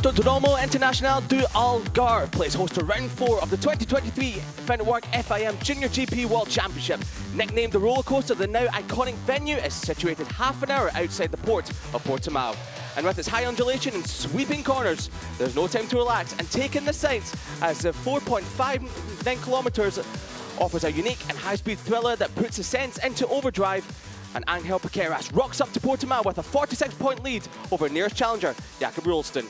Autodromo Internacional do Algarve plays host to round 4 of the 2023 Finetwork FIM JuniorGP World Championship. Nicknamed the roller coaster, the now iconic venue is situated half an hour outside the port of Portimao. And with its high undulation and sweeping corners, there's no time to relax and take in the sights, as the 4.59 kilometers offers a unique and high-speed thriller that puts the sense into overdrive. And Angel Piqueras rocks up to Portimao with a 46-point lead over nearest challenger, Jakob Rulston.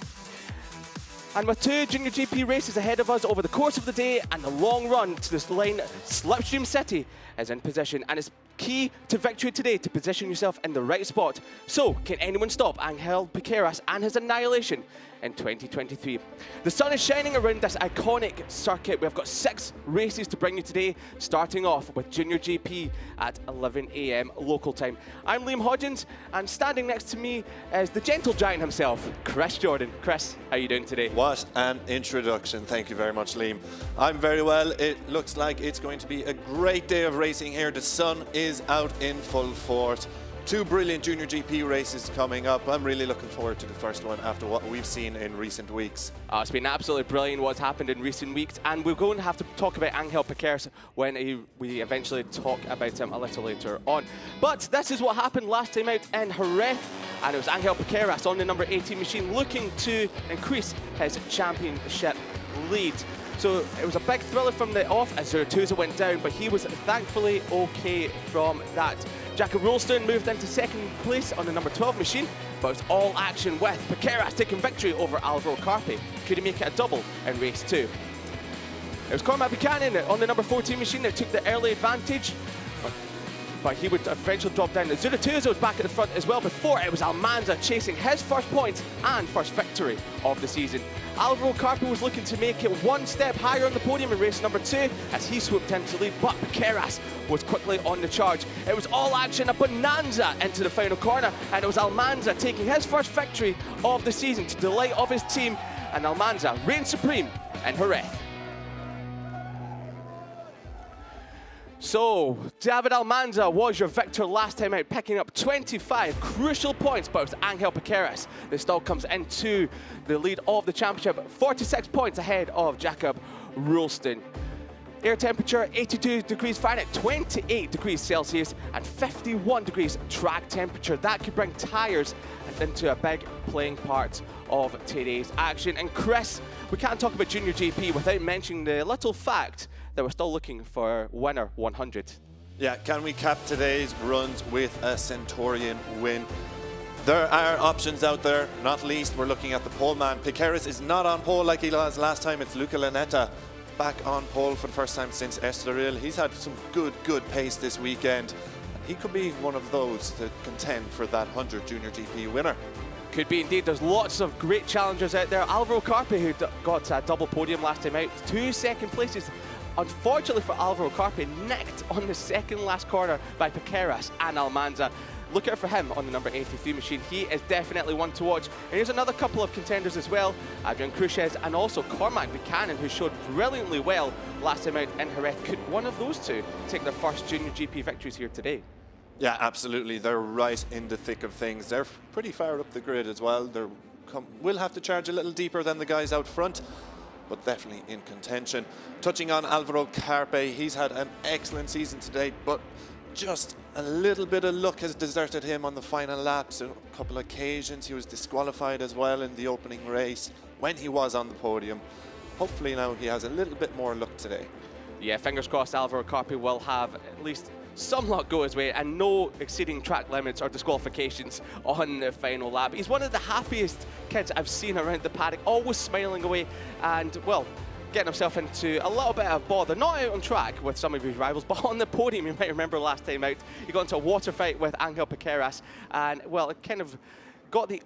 And with 2 JuniorGP races ahead of us over the course of the day, and the long run to this lane, Slipstream City is in position, and it's key to victory today to position yourself in the right spot. So, can anyone stop Angel Piqueras and his annihilation in 2023? The sun is shining around this iconic circuit. We've got 6 races to bring you today, starting off with JuniorGP at 11 AM local time. I'm Liam Hodgins, and standing next to me is the gentle giant himself, Chris Jordan. Chris, how are you doing today? What an introduction. Thank you very much, Liam. I'm very well. It looks like it's going to be a great day of racing here. The sun is out in full force. 2 brilliant JuniorGP races coming up. I'm really looking forward to the first one after what we've seen in recent weeks. It's been absolutely brilliant what's happened in recent weeks, and we're going to have to talk about Angel Piqueras when we eventually talk about him a little later on. But this is what happened last time out in Jerez, and it was Angel Piqueras on the number 18 machine looking to increase his championship lead. So it was a big thriller from the off as Zaragoza went down, but he was thankfully okay from that. Jakob Rulston moved into second place on the number 12 machine, but it was all action with Piqueras taking victory over Alvaro Carpe. Could he make it a double in race 2? It was Cormac Buchanan on the number 14 machine that took the early advantage, but he would eventually drop down. Zaragoza was back at the front as well. Before it was Almanza chasing his first point and first victory of the season. Alvaro Carpe was looking to make it one step higher on the podium in race number 2 as he swooped into the lead, but Piqueras was quickly on the charge. It was all action, a bonanza into the final corner, and it was Almanza taking his first victory of the season to the delight of his team, and Almanza reigned supreme in Jerez. So, David Almanza was your victor last time out, picking up 25 crucial points, but it was Angel Piqueras that still comes into the lead of the championship, 46 points ahead of Jakob Rulston. Air temperature 82 degrees Fahrenheit, 28 degrees Celsius, and 51 degrees track temperature. That could bring tyres into a big playing part of today's action. And Chris, we can't talk about JuniorGP without mentioning the little fact that we're still looking for winner 100. Yeah, can we cap today's runs with a Centurion win? There are options out there, not least we're looking at the pole man. Piqueras is not on pole like he was last time. It's Luca Lanetta back on pole for the first time since Estoril. He's had some good pace this weekend. He could be one of those that contend for that 100 JuniorGP winner. Could be indeed. There's lots of great challengers out there. Alvaro Carpe, who got a double podium last time out, 2 second places. Unfortunately for Alvaro Carpe, nicked on the second last corner by Piqueras and Almanza. Look out for him on the number 83 machine. He is definitely one to watch. And here's another couple of contenders as well. Adrian Cruces and also Cormac Buchanan, who showed brilliantly well last time out in Jerez. Could one of those two take their first JuniorGP victories here today? Yeah, absolutely. They're right in the thick of things. They're pretty far up the grid as well. They will have to charge a little deeper than the guys out front, but definitely in contention. Touching on Alvaro Carpe, he's had an excellent season today, but just a little bit of luck has deserted him on the final laps. On a couple of occasions he was disqualified as well in the opening race when he was on the podium. Hopefully now he has a little bit more luck today. Yeah, fingers crossed Alvaro Carpe will have at least some luck go his way and no exceeding track limits or disqualifications on the final lap. He's one of the happiest kids I've seen around the paddock, always smiling away and, well, getting himself into a little bit of bother. Not out on track with some of his rivals, but on the podium, you might remember last time out, he got into a water fight with Angel Piqueras and, well, it kind of got the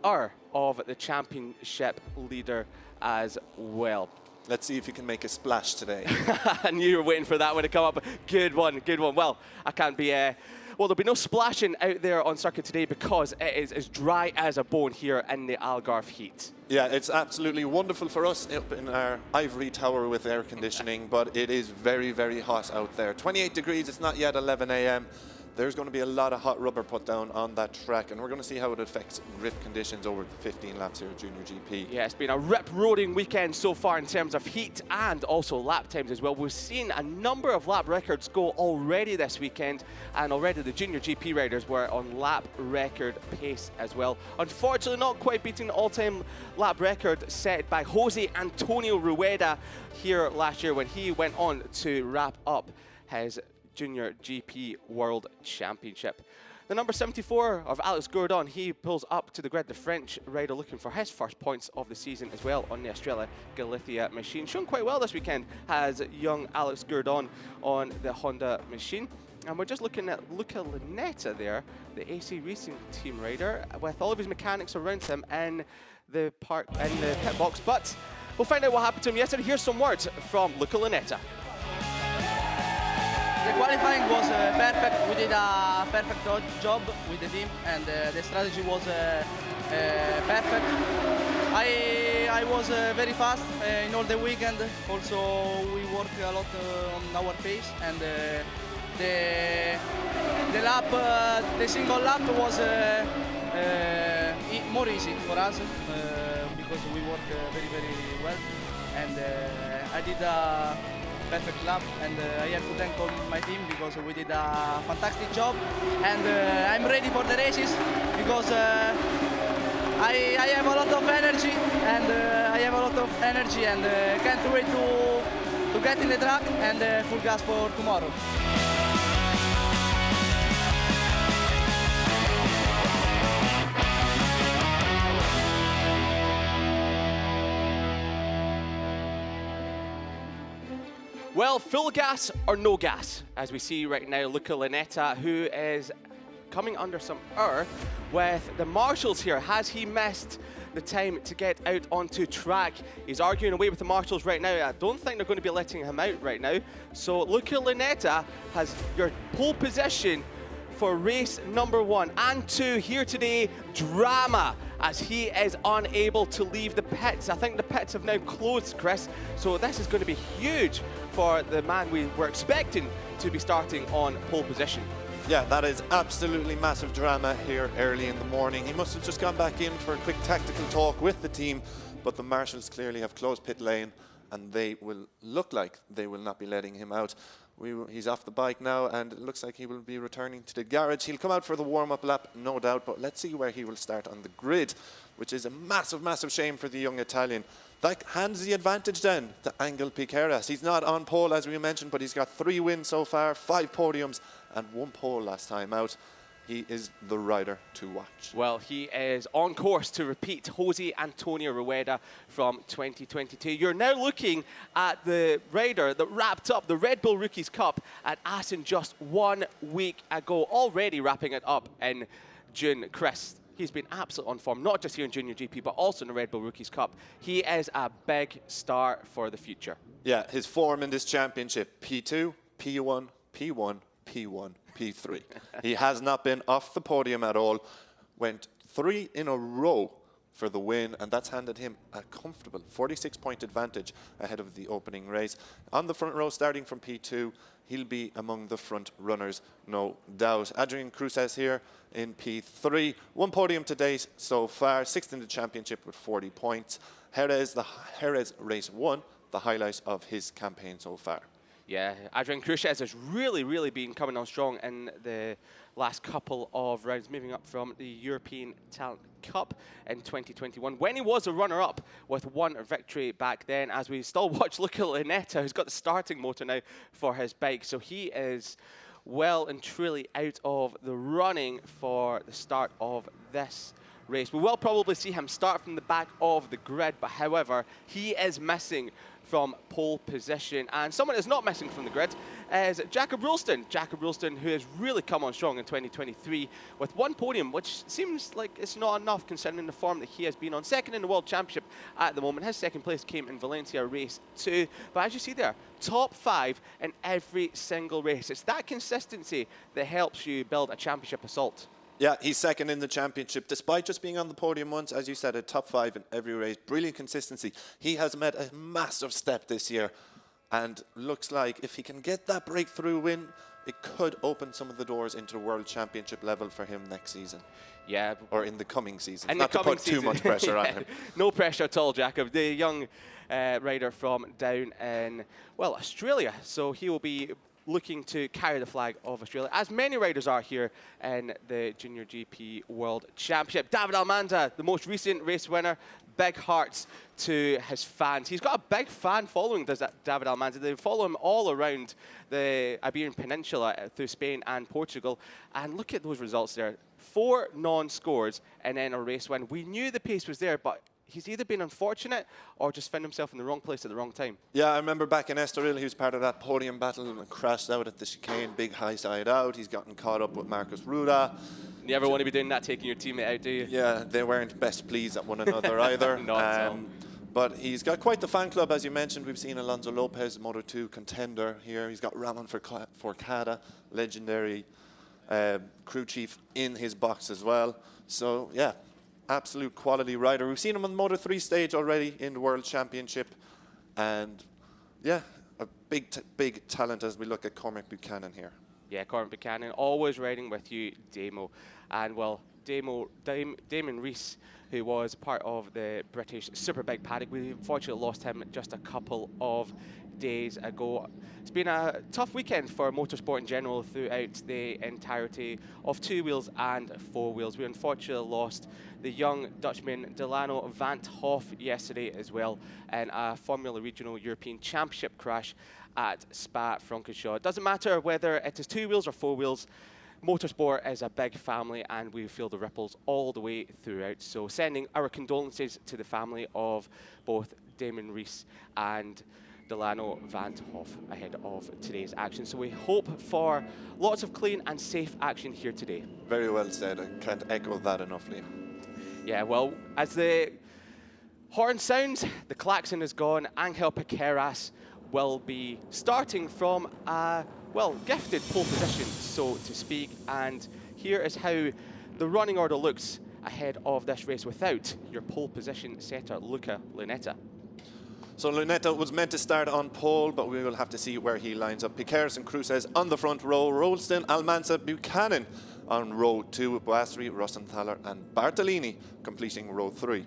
of the championship leader as well. Let's see if he can make a splash today. I knew you were waiting for that one to come up. Good one, good one. Well, I can't be... well, there'll be no splashing out there on circuit today because it is as dry as a bone here in the Algarve heat. Yeah, it's absolutely wonderful for us up in our ivory tower with air conditioning, but it is very hot out there. 28 degrees, it's not yet 11 AM. there's going to be a lot of hot rubber put down on that track, and we're going to see how it affects grip conditions over the 15 laps here at Junior GP. Yeah, it's been a rip-roaring weekend so far in terms of heat and also lap times as well. We've seen a number of lap records go already this weekend, and already the Junior GP riders were on lap record pace as well. Unfortunately, not quite beating the all-time lap record set by Jose Antonio Rueda here last year when he went on to wrap up his Junior GP World Championship. The number 74 of Alex Gourdon, he pulls up to the grid, the French rider looking for his first points of the season as well on the Australia Galicia machine. Shown quite well this weekend has young Alex Gourdon on the Honda machine. And we're just looking at Luca Lunetta there, the AC Racing team rider, with all of his mechanics around him in the pit box. But we'll find out what happened to him yesterday. Here's some words from Luca Lunetta. The qualifying was perfect. We did a perfect job with the team, and the strategy was perfect. I was very fast in all the weekend. Also, we worked a lot on our pace, and the lap, the single lap was more easy for us because we worked very well, and I did a perfect lap, and I have to thank all my team because we did a fantastic job, and I'm ready for the races because I have a lot of energy, and can't wait to get in the track and full gas for tomorrow. Well, full gas or no gas, as we see right now, Luca Lunetta, who is coming under some ire with the marshals here. Has he missed the time to get out onto track? He's arguing away with the marshals right now. I don't think they're going to be letting him out right now. So Luca Lunetta has your pole position for race number 1 and 2 here today. Drama as he is unable to leave the pits. I think the pits have now closed, Chris. So this is going to be huge for the man we were expecting to be starting on pole position. Yeah, that is absolutely massive drama here early in the morning. He must have just gone back in for a quick tactical talk with the team, but the marshals clearly have closed pit lane, and they will look like they will not be letting him out. He's off the bike now, and it looks like he will be returning to the garage. He'll come out for the warm-up lap, no doubt, but let's see where he will start on the grid, which is a massive shame for the young Italian. That hands the advantage then to Angel Piqueras. He's not on pole, as we mentioned, but he's got 3 wins so far, 5 podiums, and 1 pole last time out. He is the rider to watch. Well, he is on course to repeat Jose Antonio Rueda from 2022. You're now looking at the rider that wrapped up the Red Bull Rookies Cup at Assen just 1 week ago, already wrapping it up in June. Chris, he's been absolutely on form, not just here in Junior GP, but also in the Red Bull Rookies Cup. He is a big star for the future. Yeah, his form in this championship, P2, P1, P1, P1, P3. He has not been off the podium at all. Went 3 in a row for the win, and that's handed him a comfortable 46-point advantage ahead of the opening race. On the front row, starting from P2, he'll be among the front runners, no doubt. Adrian Cruces here in P3. 1 podium to date so far, 6th in the championship with 40 points. Jerez race 1, the highlight of his campaign so far. Yeah, Adrian Cruces has really been coming on strong in the last couple of rounds, moving up from the European Talent Cup in 2021, when he was a runner-up with 1 victory back then, as we still watch Luca Lunetta, who's got the starting motor now for his bike. So he is well and truly out of the running for the start of this race. We will probably see him start from the back of the grid, but however, he is missing from pole position. And someone that's not missing from the grid is Jakob Rulston. Jakob Rulston, who has really come on strong in 2023 with 1 podium, which seems like it's not enough considering the form that he has been on. 2nd in the World Championship at the moment. His 2nd place came in Valencia race 2. But as you see there, top 5 in every single race. It's that consistency that helps you build a championship assault. Yeah, he's 2nd in the championship, despite just being on the podium once. As you said, a top 5 in every race. Brilliant consistency. He has made a massive step this year, and looks like if he can get that breakthrough win it could open some of the doors into World Championship level for him next season. Yeah. Or in the coming season. In Not the to coming put season. too much pressure on him. No pressure at all, Jacob. The young rider from down in, well, Australia. So he will be looking to carry the flag of Australia, as many riders are here in the Junior GP World Championship. David Almanza, the most recent race winner, big hearts to his fans. He's got a big fan following, does that David Almanza. They follow him all around the Iberian Peninsula through Spain and Portugal. And look at those results there. 4 non-scores and then a race win. We knew the pace was there, but he's either been unfortunate or just found himself in the wrong place at the wrong time. Yeah, I remember back in Estoril, he was part of that podium battle and crashed out at the chicane, big high side out. He's gotten caught up with Marcus Ruda. You never want to be doing that, taking your teammate out, do you? Yeah, they weren't best pleased at one another either. Not at all. But he's got quite the fan club, as you mentioned. We've seen Alonso Lopez, Moto2 contender here. He's got Ramon Forcada, legendary crew chief, in his box as well. So, yeah, absolute quality rider. We've seen him on the Moto3 stage already in the World Championship. And, yeah, a big talent as we look at Cormac Buchanan here. Yeah, Cormac Buchanan, always riding with you, Damo. And, well, Damon Rees, who was part of the British Superbike paddock. We unfortunately lost him just a couple of days ago. It's been a tough weekend for motorsport in general throughout the entirety of 2 wheels and 4 wheels. We unfortunately lost the young Dutchman Delano van 't Hoff yesterday as well in a Formula Regional European Championship crash at Spa-Francorchamps. It doesn't matter whether it is 2 wheels or 4 wheels. Motorsport is a big family and we feel the ripples all the way throughout. So sending our condolences to the family of both Damon Rees and Delano van 't Hoff ahead of today's action. So we hope for lots of clean and safe action here today. Very well said. I can't echo that enough, Liam. Yeah, well, as the horn sounds, the klaxon is gone. Angel Piqueras will be starting from a, well, gifted pole position, so to speak. And here is how the running order looks ahead of this race without your pole position setter, Luca Lunetta. So Lunetta was meant to start on pole, but we will have to see where he lines up. Piqueras and Cruces on the front row, Rolston, Almanza, Buchanan on row 2, with Boasri, Rossenthaler and Bartolini completing row 3.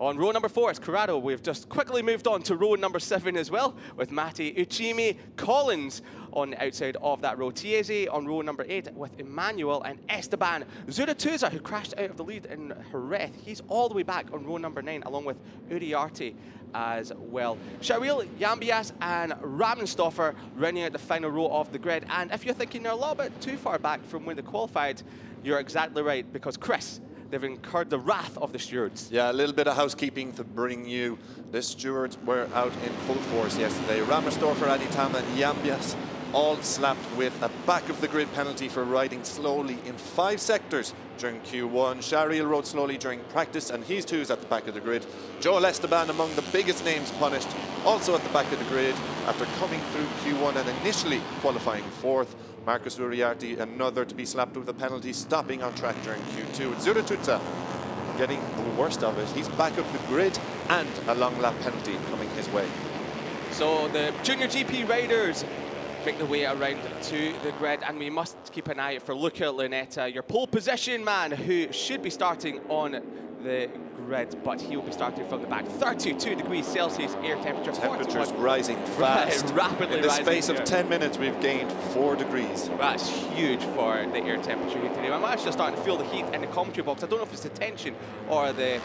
On row number 4 is Corrado. We've just quickly moved on to row number 7 as well, with Matti Uchimi Collins on the outside of that row. Chiese on row number 8 with Emmanuel and Esteban Zurituza, who crashed out of the lead in Jerez. He's all the way back on row number 9, along with Uriarte as well. Shahril Yambias and Ramenstoffer running out the final row of the grid. And if you're thinking they're a little bit too far back from when they qualified, you're exactly right, because Chris, they've incurred the wrath of the stewards. Yeah, a little bit of housekeeping to bring you. The stewards were out in full force yesterday. Ramersdorfer, Aditama and Yambias all slapped with a back of the grid penalty for riding slowly in 5 sectors during Q1. Shahril rode slowly during practice and he's too at the back of the grid. Joel Esteban, among the biggest names punished, also at the back of the grid after coming through Q1 and initially qualifying 4th. Marcus Uriarte, another to be slapped with a penalty, stopping on track during Q2. Zurituza getting the worst of it. He's back of the grid and a long lap penalty coming his way. So the Junior GP riders make their way around to the grid, and we must keep an eye out for Luca Lunetta, your pole position man, who should be starting on the grid, but he will be starting from the back. 32 degrees Celsius air temperature. Temperatures rising fast. Rapidly in the rising. space of 10 minutes, we've gained 4 degrees. That's huge for the air temperature here today. I'm actually starting to feel the heat in the commentary box. I don't know if it's the tension or the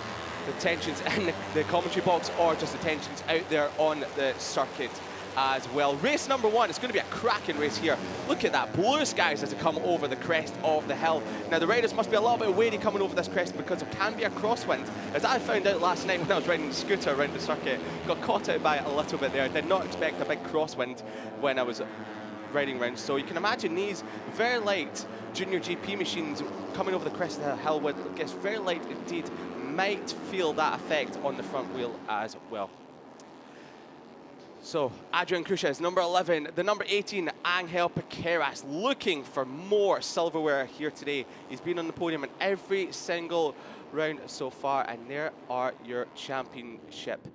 tensions in the commentary box or just the tensions out there on the circuit as well. Race number 1, it's going to be a cracking race here. Look at that, blue skies as they come over the crest of the hill. Now the riders must be a little bit wary coming over this crest because there can be a crosswind. As I found out last night when I was riding the scooter around the circuit, got caught out by it a little bit there. I did not expect a big crosswind when I was riding around. So you can imagine these very light Junior GP machines coming over the crest of the hill, when it gets very light indeed, might feel that effect on the front wheel as well. So, Adrian Cruces, number 11, the number 18, Angel Piqueras, looking for more silverware here today. He's been on the podium in every single round so far, and there are your championship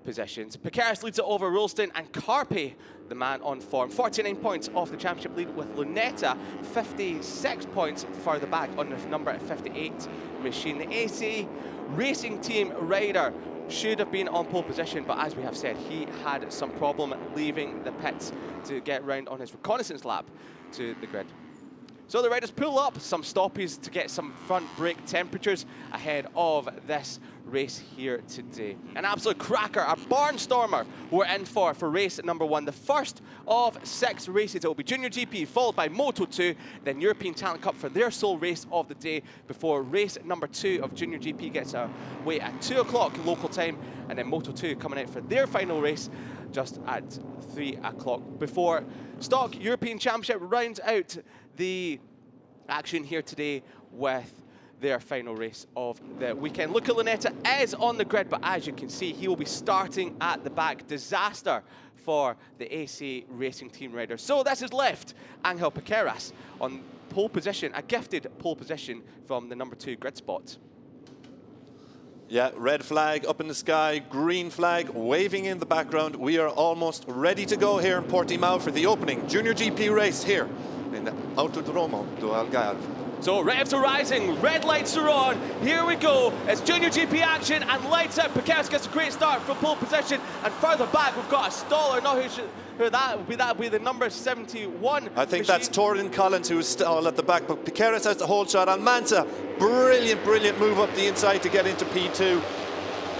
positions. Picaris leads it over Ralston, and Carpe, the man on form, 49 points off the championship lead, with Lunetta 56 points further back on the number 58 machine. The AC Racing Team rider should have been on pole position, but as we have said, he had some problem leaving the pits to get round on his reconnaissance lap to the grid. So the riders pull up some stoppies to get some front brake temperatures ahead of this race here today. An absolute cracker, a barnstormer we're in for race number 1. The first of 6 races. It will be JuniorGP, followed by Moto2, then European Talent Cup for their sole race of the day, before race number 2 of JuniorGP gets away at 2 o'clock local time, and then Moto2 coming out for their final race just at 3 o'clock, before Stock European Championship rounds out the action here today with their final race of the weekend. Luca Lunetta is on the grid, but as you can see, he will be starting at the back. Disaster for the AC Racing Team rider. So this has left Angel Piqueras on pole position, a gifted pole position from the number 2 grid spot. Yeah, red flag up in the sky, green flag waving in the background. We are almost ready to go here in Portimao for the opening JuniorGP race here in the Autodromo do Algarve. So revs are rising, red lights are on, here we go, it's JuniorGP action and lights out. Piqueras gets a great start from pole position, and further back we've got a staller, not who that would be the number 71. I think machine. that's Torrin Collins who's stalled at the back, but Piqueras has the whole shot. Almanza, brilliant move up the inside to get into P2.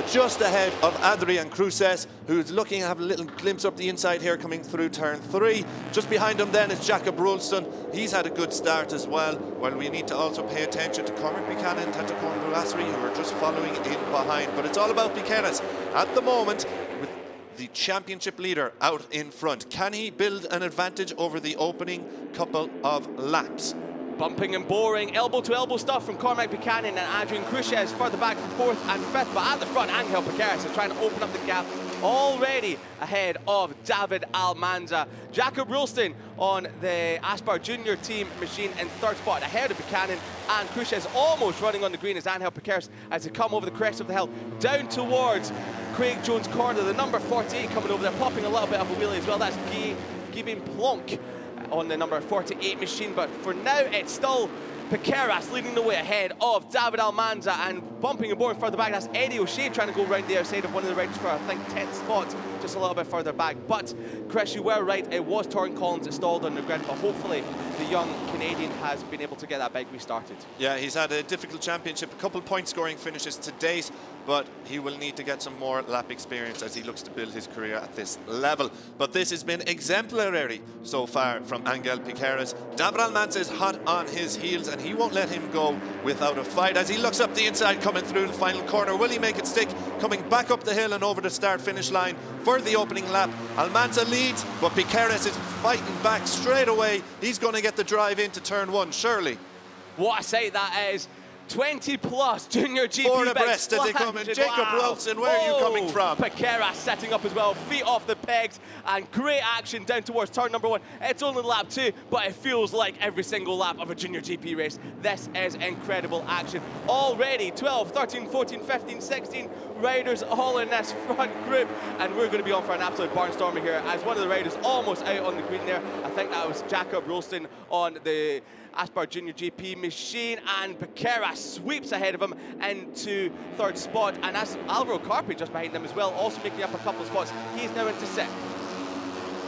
Just ahead of Adrian Cruces, who's looking to have a little glimpse up the inside here coming through turn 3. Just behind him then is Jacob Ralston. He's had a good start as well. Well, we need to also pay attention to Cormac Buchanan and Tatakorn Burasri, who are just following in behind. But it's all about Piqueras at the moment, with the championship leader out in front. Can he build an advantage over the opening couple of laps? Bumping and boring, elbow-to-elbow stuff from Cormac Buchanan and Adrian Cruces further back from 4th and 5th, but at the front, Angel Piqueras is trying to open up the gap already ahead of David Almanza. Jacob Ralston on the Aspar Junior Team machine in 3rd spot, ahead of Buchanan, and Cruces almost running on the green as Angel Piqueras as they come over the crest of the hill down towards Craig Jones Corner. The number 48 coming over there, popping a little bit of a wheelie as well. That's Guy Plonk on the number 48 machine, but for now it's still Piqueras leading the way ahead of David Almanza, and bumping and boring further back, that's Eddie O'Shea trying to go round the outside of one of the riders for, I think, 10th spot, just a little bit further back. But Chris, you were right, it was Torrin Collins that stalled on the grid, but hopefully the young Canadian has been able to get that bike restarted. Yeah, he's had a difficult championship, a couple point scoring finishes to date, but he will need to get some more lap experience as he looks to build his career at this level. But this has been exemplary so far from Angel Piqueras. David Almanza is hot on his heels, and he won't let him go without a fight as he looks up the inside coming through the final corner. Will he make it stick? Coming back up the hill and over the start-finish line for the opening lap. Almanza leads, but Piqueras is fighting back straight away. He's going to get the drive into turn 1, surely. What a sight that is. 20 plus JuniorGP 4 abreast as they come in. Jacob Ralston, where are you coming from? Piqueras setting up as well, feet off the pegs, and great action down towards turn number 1. It's only lap 2, but it feels like every single lap of a JuniorGP race. This is incredible action. Already 12, 13, 14, 15, 16 riders all in this front group, and we're going to be on for an absolute barnstormer here as one of the riders almost out on the green there. I think that was Jacob Ralston on the Aspar JuniorGP machine, and Piqueras sweeps ahead of him into 3rd spot, and that's Alvaro Carpe just behind them as well, also making up a couple of spots. He's now into 6th.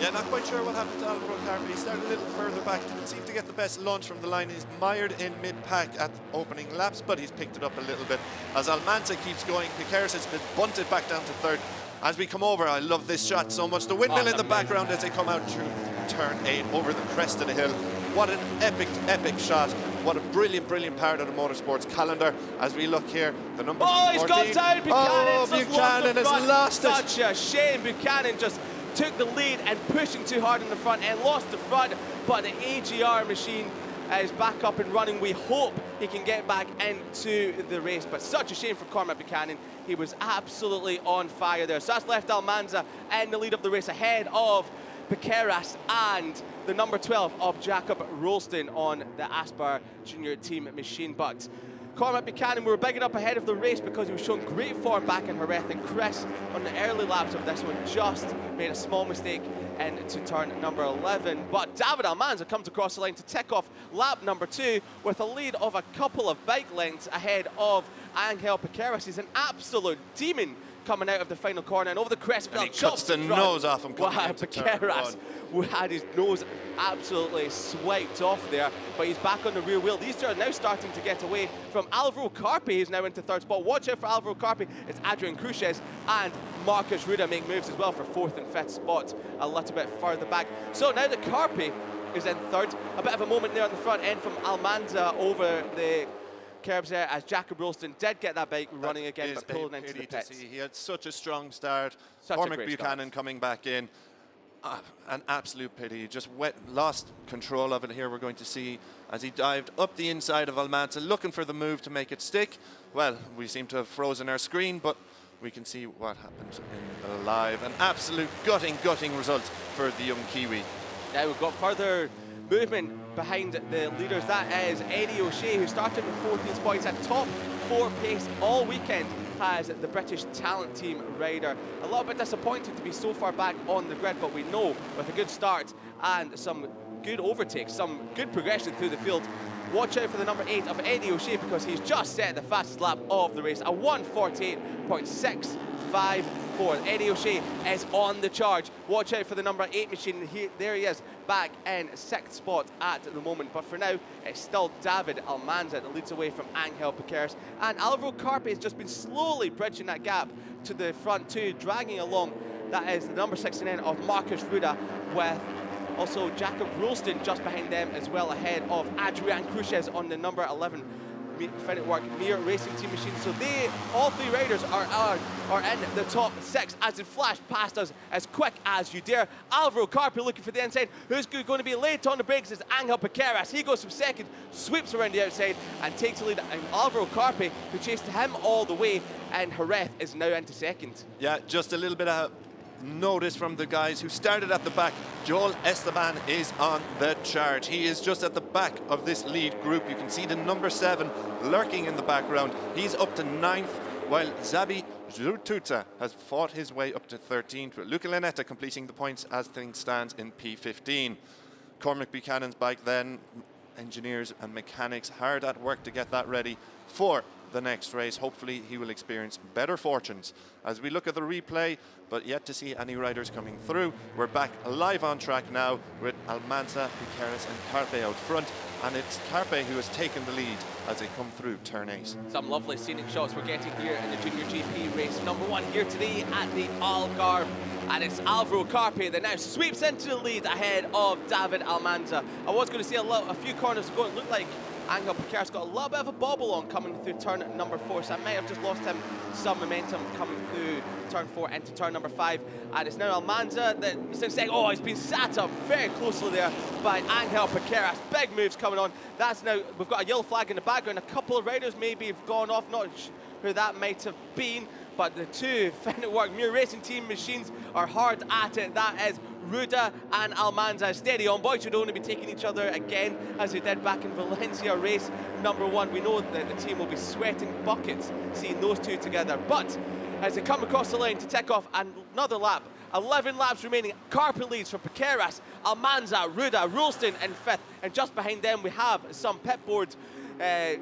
Yeah, not quite sure what happened to Alvaro Carpe. He started a little further back, didn't seem to get the best launch from the line. He's mired in mid-pack at opening laps, but he's picked it up a little bit. As Almanza keeps going, Piqueras has been bunted back down to 3rd. As we come over, I love this shot so much. The windmill in the background as they come out through turn 8 over the crest of the hill. What an epic shot. What a brilliant part of the motorsports calendar. As we look here, the number 14. He's gone down. Buchanan has lost it. Such a shame. Buchanan just took the lead and pushing too hard in the front and lost the front, but the AGR machine is back up and running. We hope he can get back into the race, but such a shame for Cormac Buchanan. He was absolutely on fire there. So that's left Almanza in the lead of the race ahead of Piqueras and the number 12 of Jacob Ralston on the Aspar Junior Team machine. But Cormac Buchanan, we were bigging up ahead of the race because he was showing great form back in Jerez, and Chris, on the early laps of this one, just made a small mistake into turn number 11. But David Almanza comes across the line to tick off lap number 2 with a lead of a couple of bike lengths ahead of Angel Piqueras. He's an absolute demon coming out of the final corner and over the crest. And he cuts the nose off him. Wow, Piqueras had his nose absolutely swiped off there, but he's back on the rear wheel. These two are now starting to get away from Alvaro Carpe, who's now into third spot. Watch out for Alvaro Carpe. It's Adrian Cruces and Marcus Ruda make moves as well for fourth and fifth spot a little bit further back. So now the Carpe is in third. A bit of a moment there on the front end from Almanza over the curbs there, as Jacob Rolston did get that bike running again, but pulling into the pits. He had such a strong start. Such Cormac Buchanan coming back in. An absolute pity. Just lost control of it here. We're going to see as he dived up the inside of Almanza, looking for the move to make it stick. Well, we seem to have frozen our screen, but we can see what happened in live. An absolute gutting result for the young Kiwi. Yeah, we've got further movement behind the leaders. That is Eddie O'Shea, who started with 14 points at top 4 pace all weekend as the British talent team rider. A little bit disappointed to be so far back on the grid, but we know with a good start and some good overtakes, some good progression through the field. Watch out for the number 8 of Eddie O'Shea, because he's just set the fastest lap of the race, a 1:48.654. Eddie O'Shea is on the charge. Watch out for the number 8 machine. There he is, back in 6th spot at the moment. But for now, it's still David Almanza that leads away from Angel Piqueras. And Alvaro Carpe has just been slowly bridging that gap to the front two, dragging along. That is the number 69 of Marcus Ruda, with also Jacob Rolston just behind them as well, ahead of Adrian Cruces on the number 11 Finetwork Mir Racing Team machine. So all 3 riders are in the top 6 as they flash past us as quick as you dare. Alvaro Carpe looking for the inside. Who's going to be late on the brakes is Angel Piqueras. He goes from second, sweeps around the outside and takes the lead. And Alvaro Carpe, who chased him all the way in Jerez, is now into second. Yeah, just a little bit of notice from the guys who started at the back. Joel Esteban is on the charge. He is just at the back of this lead group. You can see the number 7 lurking in the background. He's up to 9th, while Zabi Zurtuza has fought his way up to 13th, with Luca Lanetta completing the points as things stand in P15. Cormac Buchanan's bike then, engineers and mechanics hard at work to get that ready for the next race. Hopefully he will experience better fortunes as we look at the replay, but yet to see any riders coming through. We're back live on track now with Almanza, Piqueras and Carpe out front, and it's Carpe who has taken the lead as they come through turn 8. Some lovely scenic shots we're getting here in the JuniorGP race number 1 here today at the Algarve. And it's Alvaro Carpe that now sweeps into the lead ahead of David Almanza. I was going to say a few corners ago, it looked like Angel Piqueras got a little bit of a bobble on coming through turn number 4, so I might have just lost him some momentum coming through turn 4 into turn number 5. And it's now Almanza that is saying, oh, he's been sat up very closely there by Angel Piqueras. Big moves coming on. That's now, we've got a yellow flag in the background. A couple of riders maybe have gone off, not who that might have been, but the 2 Finetwork Mir Racing Team machines are hard at it. That is Ruda and Almanza. Steady on, boys should only be taking each other again as they did back in Valencia race number 1. We know that the team will be sweating buckets seeing those 2 together. But as they come across the line to tick off another lap, 11 laps remaining, Carpe leads for Piqueras, Almanza, Ruda, Rolston in 5th, and just behind them we have some pit board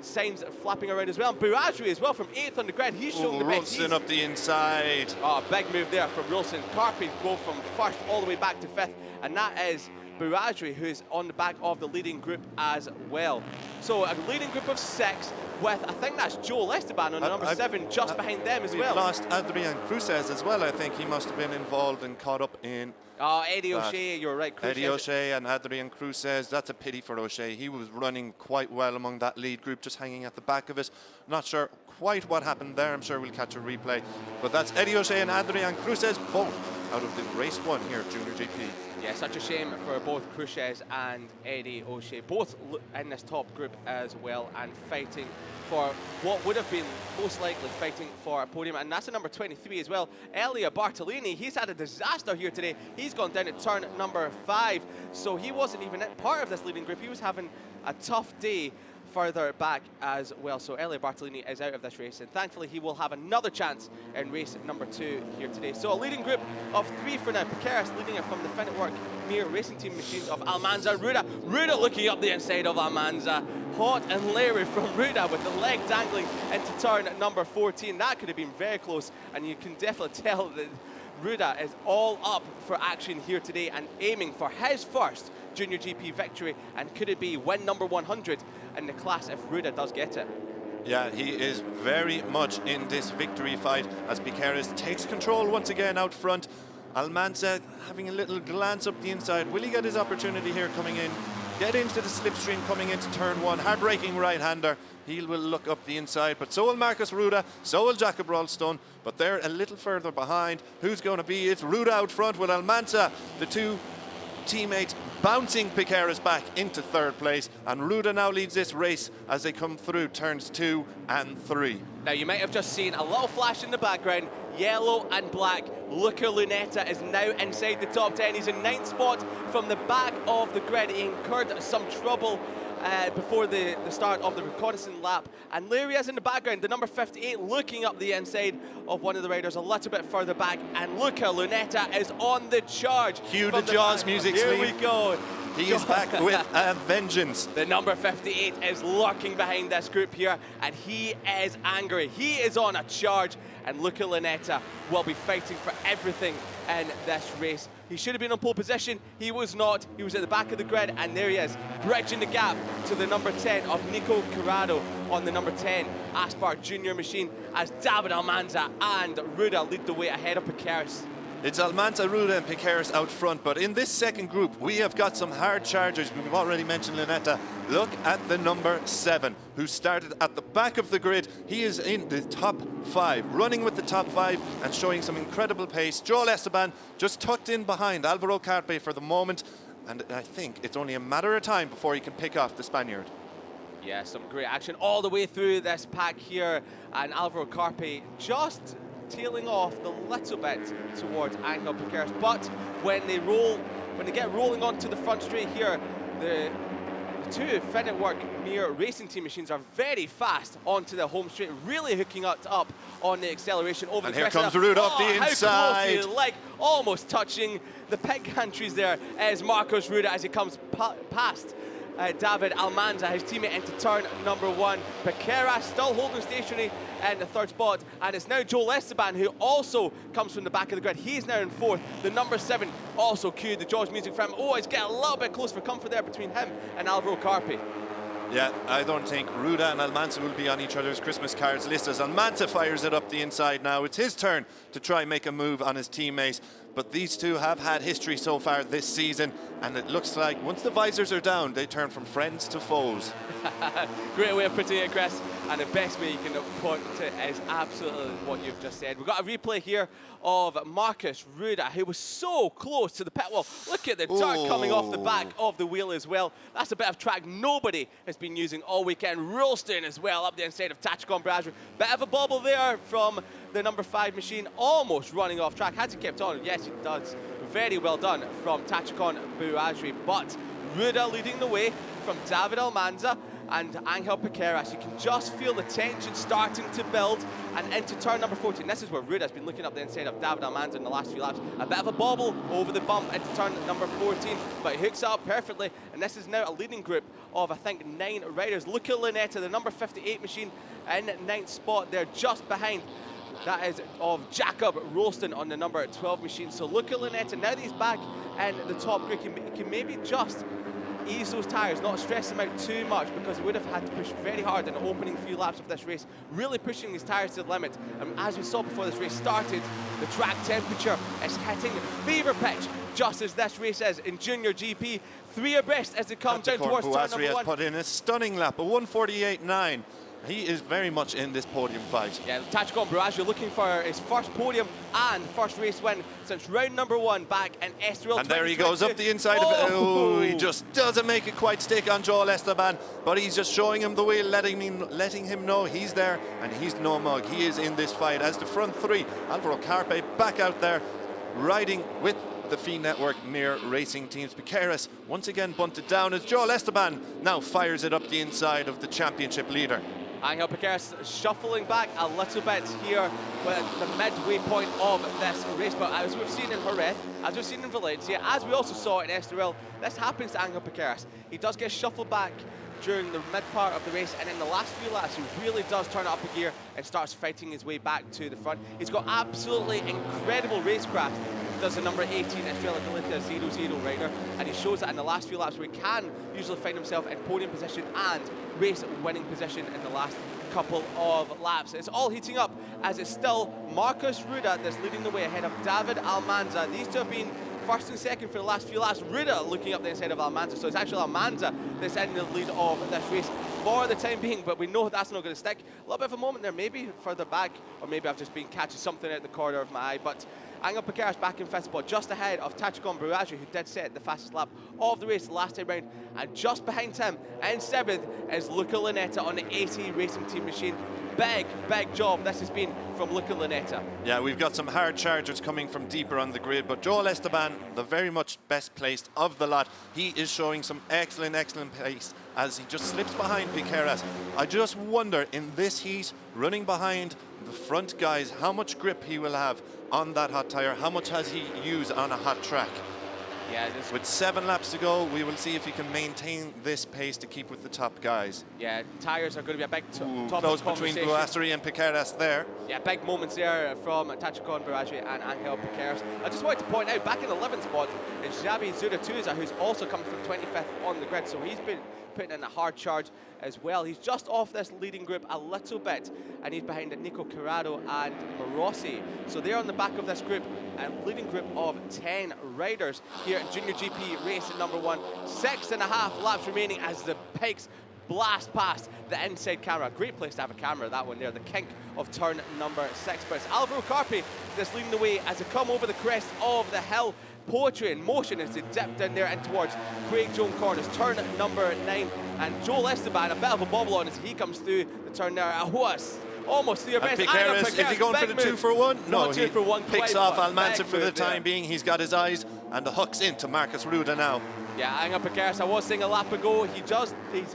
signs flapping around as well. And Burazri as well from 8th on the grid. He's showing the best. Rolston up the inside. Oh, big move there from Rolston. Carpe go from 1st all the way back to 5th, and that is Burazri, who's on the back of the leading group as well. So a leading group of 6 with, I think that's Joel Esteban on the number 7 just behind them as well. We've lost Adrian Cruces as well. I think he must have been involved and caught up in. Oh, Eddie O'Shea, you're right. Eddie O'Shea and Adrian Cruces. That's a pity for O'Shea. He was running quite well among that lead group, just hanging at the back of it. Not sure quite what happened there. I'm sure we'll catch a replay. But that's Eddie O'Shea and Adrian Cruces, both out of the race 1 here at JuniorGP. Yeah, such a shame for both Cruces and Eddie O'Shea, both in this top group as well, and fighting for what would have been most likely fighting for a podium. And that's a number 23 as well. Elia Bartolini, he's had a disaster here today. He's gone down at turn number 5, so he wasn't even part of this leading group. He was having a tough day further back as well. So Elio Bartolini is out of this race, and thankfully he will have another chance in race number 2 here today. So a leading group of 3 for now. Piqueras leading it from the Finetwork Mir Racing Team machines of Almanza. Ruda looking up the inside of Almanza. Hot and leery from Ruda with the leg dangling into turn number 14. That could have been very close, and you can definitely tell that Ruda is all up for action here today and aiming for his first Junior GP victory. And could it be win number 100 in the class if Ruda does get it? Yeah, he is very much in this victory fight as Piqueras takes control once again out front. Almanza having a little glance up the inside. Will he get his opportunity here coming in? Get into the slipstream coming into turn 1. Hard-braking right-hander. He will look up the inside, but so will Marcus Ruda, so will Jakob Rolstone, but they're a little further behind. Who's going to be? It's Ruda out front with Almanza, the 2 teammates bouncing Piqueras back into 3rd place, and Ruda now leads this race as they come through turns 2 and 3. Now you might have just seen a little flash in the background, yellow and black. Luca Lunetta is now inside the top 10. He's in 9th spot from the back of the grid. He incurred some trouble before the start of the reconnaissance lap. And there he is in the background, the number 58, looking up the inside of one of the riders a little bit further back. And Luca Lunetta is on the charge. Cue the Jaws music, Here Steve. we go. He is back with a vengeance. The number 58 is lurking behind this group here, and he is angry. He is on a charge, and Luca Lunetta will be fighting for everything in this race. He should have been on pole position. He was not. He was at the back of the grid, and there he is, bridging the gap to the number 10 of Nico Corrado on the number 10 Aspar Junior machine, as David Almanza and Ruda lead the way ahead of Piqueras. It's Almanza, Ruda and Piqueras out front, but in this second group, we have got some hard chargers. We've already mentioned Lunetta. Look at the number 7, who started at the back of the grid. He is in the top 5, running with the top 5 and showing some incredible pace. Joel Esteban just tucked in behind Alvaro Carpe for the moment, and I think it's only a matter of time before he can pick off the Spaniard. Yeah, some great action all the way through this pack here, and Alvaro Carpe just tailing off the little bit towards Angel Piqueras, but when they get rolling onto the front straight here, the 2 Finetwork Mir Racing Team machines are very fast onto the home straight, really hooking up on the acceleration over and the here crest. comes Ruda up the inside. How close, like almost touching the pit gantries there is Marcos Ruda as he comes past David Almanza, his teammate, into turn number 1. Piqueras still holding stationary in the 3rd spot, and it's now Joel Esteban who also comes from the back of the grid. He's now in 4th. The number 7 also cued the Jaws music for him. Oh, it's getting a little bit close for comfort there between him and Alvaro Carpe. Yeah, I don't think Ruda and Almanza will be on each other's Christmas cards list as Almanza fires it up the inside now. It's his turn to try and make a move on his teammate. But these 2 have had history so far this season, and it looks like once the visors are down, they turn from friends to foes. Great way of putting it, Chris, and the best way you can put it is absolutely what you've just said. We've got a replay here of Marcus Ruda, who was so close to the pit wall. Look at the dirt coming off the back of the wheel as well. That's a bit of track nobody has been using all weekend. Rolston as well up the inside of Tachikon Brazil. Bit of a bobble there from the number 5 machine, almost running off track. Had he kept on, yes he does. Very well done from Tachikon Bouajri, but Ruda leading the way from David Almanza and Angel Piqueras. You can just feel the tension starting to build, and into turn number 14. This is where Ruda's been looking up the inside of David Almanza in the last few laps. A bit of a bobble over the bump into turn number 14, but he hooks it up perfectly, and this is now a leading group of, I think, 9 riders. Luca Lunetta, the number 58 machine, in 9th spot there, just behind. That is of Jakob Rolston on the number 12 machine. So Luca Lunetta, now that he's back in the top group, can maybe just ease those tyres, not stress them out too much, because he would have had to push very hard in the opening few laps of this race, really pushing his tyres to the limit. And as we saw before this race started, the track temperature is hitting fever pitch, just as this race is in Junior GP. 3 abreast as they come down towards turn number 1. Has put in a stunning lap, a 1:48.9. He is very much in this podium fight. Yeah, Tachikon Bouajri looking for his first podium and first race win since round number 1 back in Estoril. And there he goes up the inside of it. Oh, he just doesn't make it quite stick on Joel Esteban, but he's just showing him the way, letting him know he's there and he's no mug. He is in this fight as the front 3. Alvaro Carpe back out there, riding with the Finetwork Mir racing teams. Piqueras once again bunted down as Joel Esteban now fires it up the inside of the championship leader. Angel Piqueras shuffling back a little bit here with the midway point of this race, but as we've seen in Jerez, as we've seen in Valencia, as we also saw in Estoril, this happens to Angel Piqueras. He does get shuffled back during the mid part of the race, and in the last few laps he really does turn it up a gear and starts fighting his way back to the front. He's got absolutely incredible racecraft. Does the number 18 Estrella Galicia 0-0 rider, and he shows that in the last few laps where he can usually find himself in podium position and race winning position in the last couple of laps. It's all heating up as it's still Marcus Ruda that's leading the way ahead of David Almanza. These two have been first and second for the last few laps. Ruda looking up the inside of Almanza, so it's actually Almanza that's in the lead of this race for the time being, but we know that's not going to stick. A little bit of a moment there, maybe further back, or maybe I've just been catching something out the corner of my eye, but Angel Piqueras back in fifth spot, just ahead of Tachikon Brouage, who did set the fastest lap of the race last time round, and just behind him in seventh is Luca Lunetta on the 80 Racing Team machine. Big job this has been from Luca Lunetta. Yeah, we've got some hard chargers coming from deeper on the grid, but Joel Esteban, the very much best placed of the lot, he is showing some excellent pace as he just slips behind Piqueras. I just wonder in this heat, running behind the front guys, how much grip he will have on that hot tire, how much has he used on a hot track. Yeah, with 7 laps to go, we will see if he can maintain this pace to keep with the top guys. Yeah, tyres are going to be a big top close of between Brouasserie and Piqueras there. Yeah, big moments there from Tachikon Brouage and Angel Piqueras. I just wanted to point out, back in the 11th spot is Xabi Zuratuza, who's also coming from 25th on the grid, so he's been putting in a hard charge as well. He's just off this leading group a little bit, and he's behind Nico Corrado and Marossi. So they're on the back of this group, a leading group of 10 riders here at Junior GP race number 1. 6.5 laps remaining as the Pikes blast past the inside camera. Great place to have a camera, that one there, the kink of turn number 6. But it's Alvaro Carpi that's leading the way as they come over the crest of the hill. Poetry in motion as they dip down there and towards Craig Joan Corners, turn number 9. And Joel Esteban, a bit of a bobble on as he comes through the turn there. Almost through your best. Piqueras, is he going for the 2 for 1? No, he 2 for 1, picks off Almanza for the time being. He's got his eyes and the hooks into Marcus Ruda now. Yeah, Angel Piqueras, I was saying a lap ago, he plays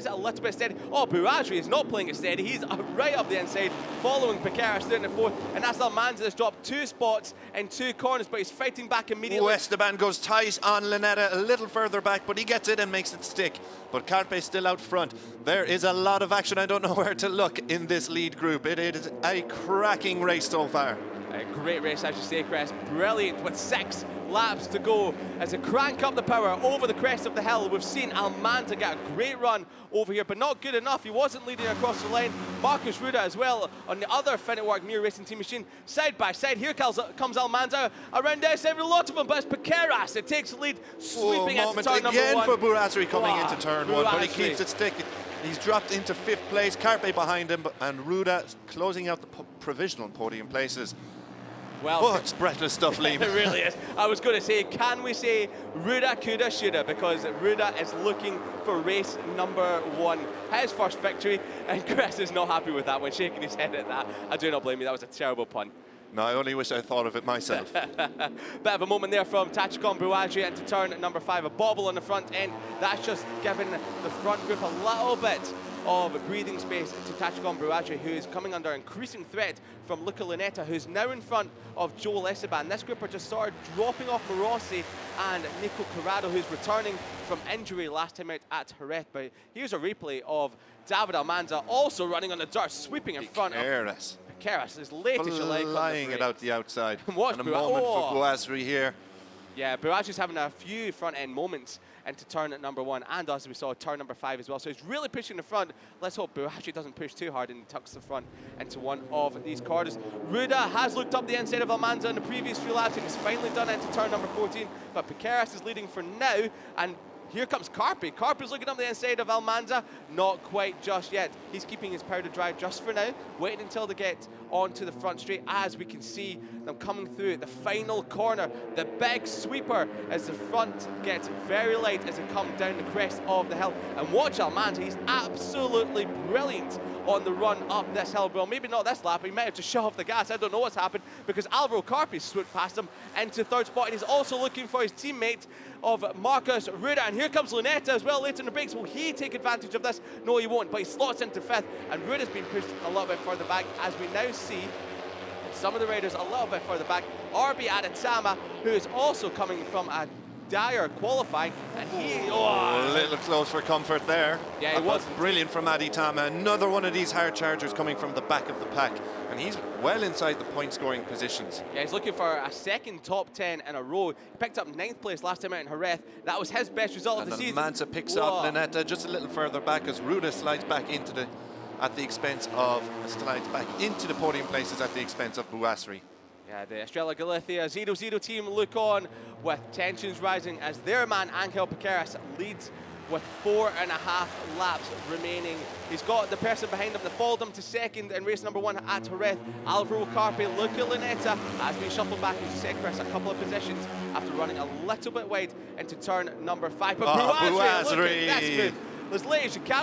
it a little bit steady. Oh, Brouage is not playing it steady. He's right up the inside, following Piqueras through in the 4th, and that's Almanza that's dropped 2 spots in 2 corners, but he's fighting back immediately. Esteban goes tight on Lunetta a little further back, but he gets it and makes it stick. But Carpe still out front. There is a lot of action. I don't know where to look in this lead group. It is a cracking race so far. A great race, as you say, Chris. Brilliant, with 6 laps to go as they crank up the power over the crest of the hill. We've seen Almanza get a great run over here, but not good enough. He wasn't leading across the line. Marcus Ruda as well on the other Finetwork Mir Racing Team machine. Side by side, here comes Almanza. Around there, a lot of them, but it's Piqueras. It takes the lead, sweeping into turn number 1. Again for Brouasserie coming into turn 1, but he keeps it sticking. He's dropped into 5th place, Carpe behind him, and Ruda closing out the provisional podium places. Well, it's breathless stuff, Liam. It really is. I was going to say, can we say Ruda, coulda, shoulda, because Ruda is looking for race number 1. His first victory, and Chris is not happy with that one, shaking his head at that. I do not blame you, that was a terrible pun. No, I only wish I thought of it myself. Bit of a moment there from Tachikon Brouage into turn number 5, a bobble on the front end. That's just given the front group a little bit of breathing space to Tachikon Brouage, who is coming under increasing threat from Luca Lunetta, who's now in front of Joel Esteban. This group are just sort of dropping off Marossi and Nico Corrado, who's returning from injury last time out at Jerez. But here's a replay of David Almanza also running on the dirt, sweeping in front of Piqueras, as late as you like. Flying it out the outside. Watch and a moment for Brouasserie here. Yeah, Brouage is having a few front-end moments into turn number 1, and as we saw, turn number 5 as well. So he's really pushing the front. Let's hope Brouage doesn't push too hard and tucks the front into one of these corners. Ruda has looked up the inside of Almanza in the previous few laps, and he's finally done it into turn number 14. But Piqueras is leading for now, and here comes Carpi. Carpi's looking up the inside of Almanza. Not quite just yet. He's keeping his powder dry just for now, waiting until they get onto the front straight, as we can see them coming through the final corner. The big sweeper as the front gets very light as they come down the crest of the hill. And watch Almanza, he's absolutely brilliant on the run up this hill. Well, maybe not this lap, he might have just shut off the gas. I don't know what's happened, because Alvaro Carpi swooped past him into third spot, and he's also looking for his teammate of Marcus Ruda. And here comes Lunetta as well later in the breaks. Will he take advantage of this? No, he won't, but he slots into fifth, and Ruda's been pushed a little bit further back, as we now see some of the riders a little bit further back. Arby Adatama, who is also coming from a dire qualifying, and he... a little close for comfort there. Yeah, it was brilliant from Aditama. Another one of these hard chargers coming from the back of the pack, and he's well inside the point scoring positions. Yeah, he's looking for a second top 10 in a row. He picked up 9th place last time out in Jerez. That was his best result of the season. Mansa picks off Lunetta just a little further back as Ruda slides back into the podium places at the expense of Bouasri. Yeah, the Estrella Galicia 0-0 team look on with tensions rising as their man Angel Piqueras leads with 4.5 laps remaining. He's got the person behind him that followed him to second in race number 1 at Jerez, Alvaro Carpi. Luca Lunetta has been shuffled back into second a couple of positions after running a little bit wide into turn number 5. But Bouasri, that's good. As late as you can.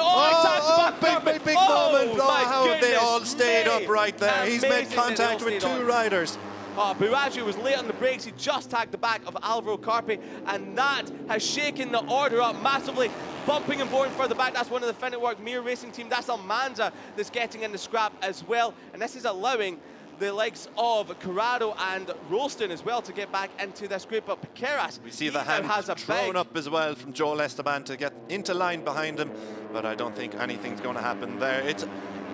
Big moment. How have they all stayed up right there? He's made contact with 2 riders. Bouasri was late on the brakes. He just tagged the back of Alvaro Carpi, and that has shaken the order up massively. Bumping and boring further back, that's one of the Finetwork Mir Racing team. That's Almanza that's getting in the scrap as well, and this is allowing the likes of Corrado and Rolston as well to get back into this group. But Piqueras, we see the hand thrown up as well from Joel Esteban to get into line behind him, but I don't think anything's going to happen there. It's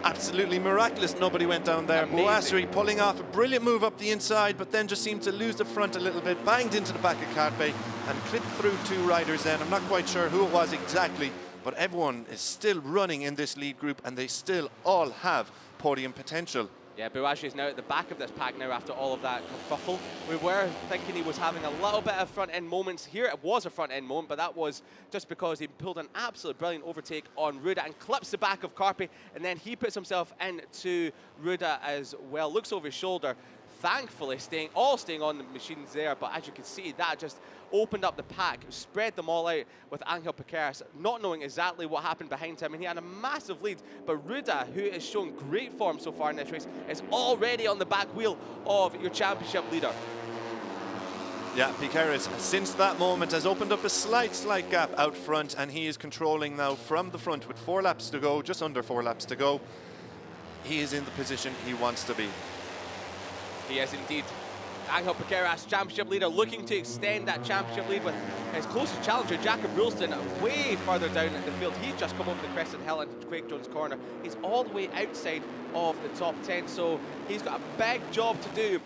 absolutely miraculous nobody went down there. Bouasri pulling off a brilliant move up the inside, but then just seemed to lose the front a little bit, banged into the back of Carpe and clipped through 2 riders then. I'm not quite sure who it was exactly, but everyone is still running in this lead group, and they still all have podium potential. Yeah, Bouasri is now at the back of this pack now after all of that kerfuffle. We were thinking he was having a little bit of front-end moments here. It was a front-end moment, but that was just because he pulled an absolute brilliant overtake on Ruda and clips the back of Carpi, and then he puts himself into Ruda as well. Looks over his shoulder, thankfully staying on the machines there, but as you can see, that just opened up the pack, spread them all out with Angel Piqueras not knowing exactly what happened behind him, and he had a massive lead. But Ruda, who has shown great form so far in this race, is already on the back wheel of your championship leader. Yeah, Piqueras, since that moment, has opened up a slight gap out front, and he is controlling now from the front with 4 laps to go, just under 4 laps to go. He is in the position he wants to be. He is indeed. Angel Piqueras, championship leader, looking to extend that championship lead with his closest challenger, Jacob Rulston, way further down in the field. He's just come over the crest of the hill into Craig Jones' corner. He's all the way outside of the top 10, so he's got a big job to do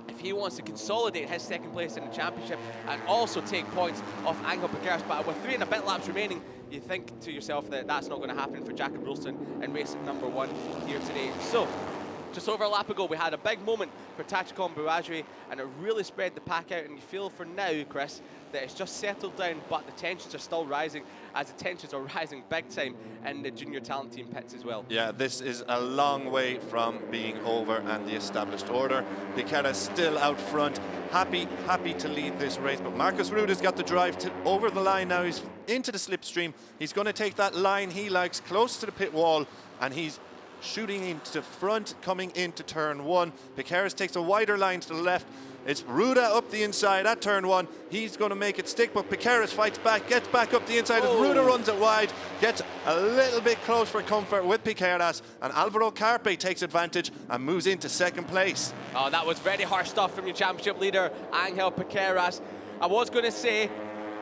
if he wants to consolidate his second place in the championship and also take points off Angel Piqueras. But with 3 and a bit laps remaining, you think to yourself that that's not going to happen for Jacob Rulston in race number 1 here today. So, just over a lap ago, we had a big moment for Tachikon Bouasri, and it really spread the pack out, and you feel for now, Chris, that it's just settled down, but the tensions are still rising, as the tensions are rising big time in the junior talent team pits as well. Yeah, this is a long way from being over and the established order. Piqueras still out front, happy to lead this race, but Marcus Ruda's got the drive over the line now. He's into the slipstream. He's going to take that line he likes close to the pit wall, and he's shooting into front, coming into turn 1. Piqueras takes a wider line to the left. It's Ruda up the inside at turn 1. He's going to make it stick, but Piqueras fights back, gets back up the inside as Ruda runs it wide, gets a little bit close for comfort with Piqueras, and Alvaro Carpe takes advantage and moves into second place. Oh, that was very harsh stuff from your championship leader, Angel Piqueras. I was going to say,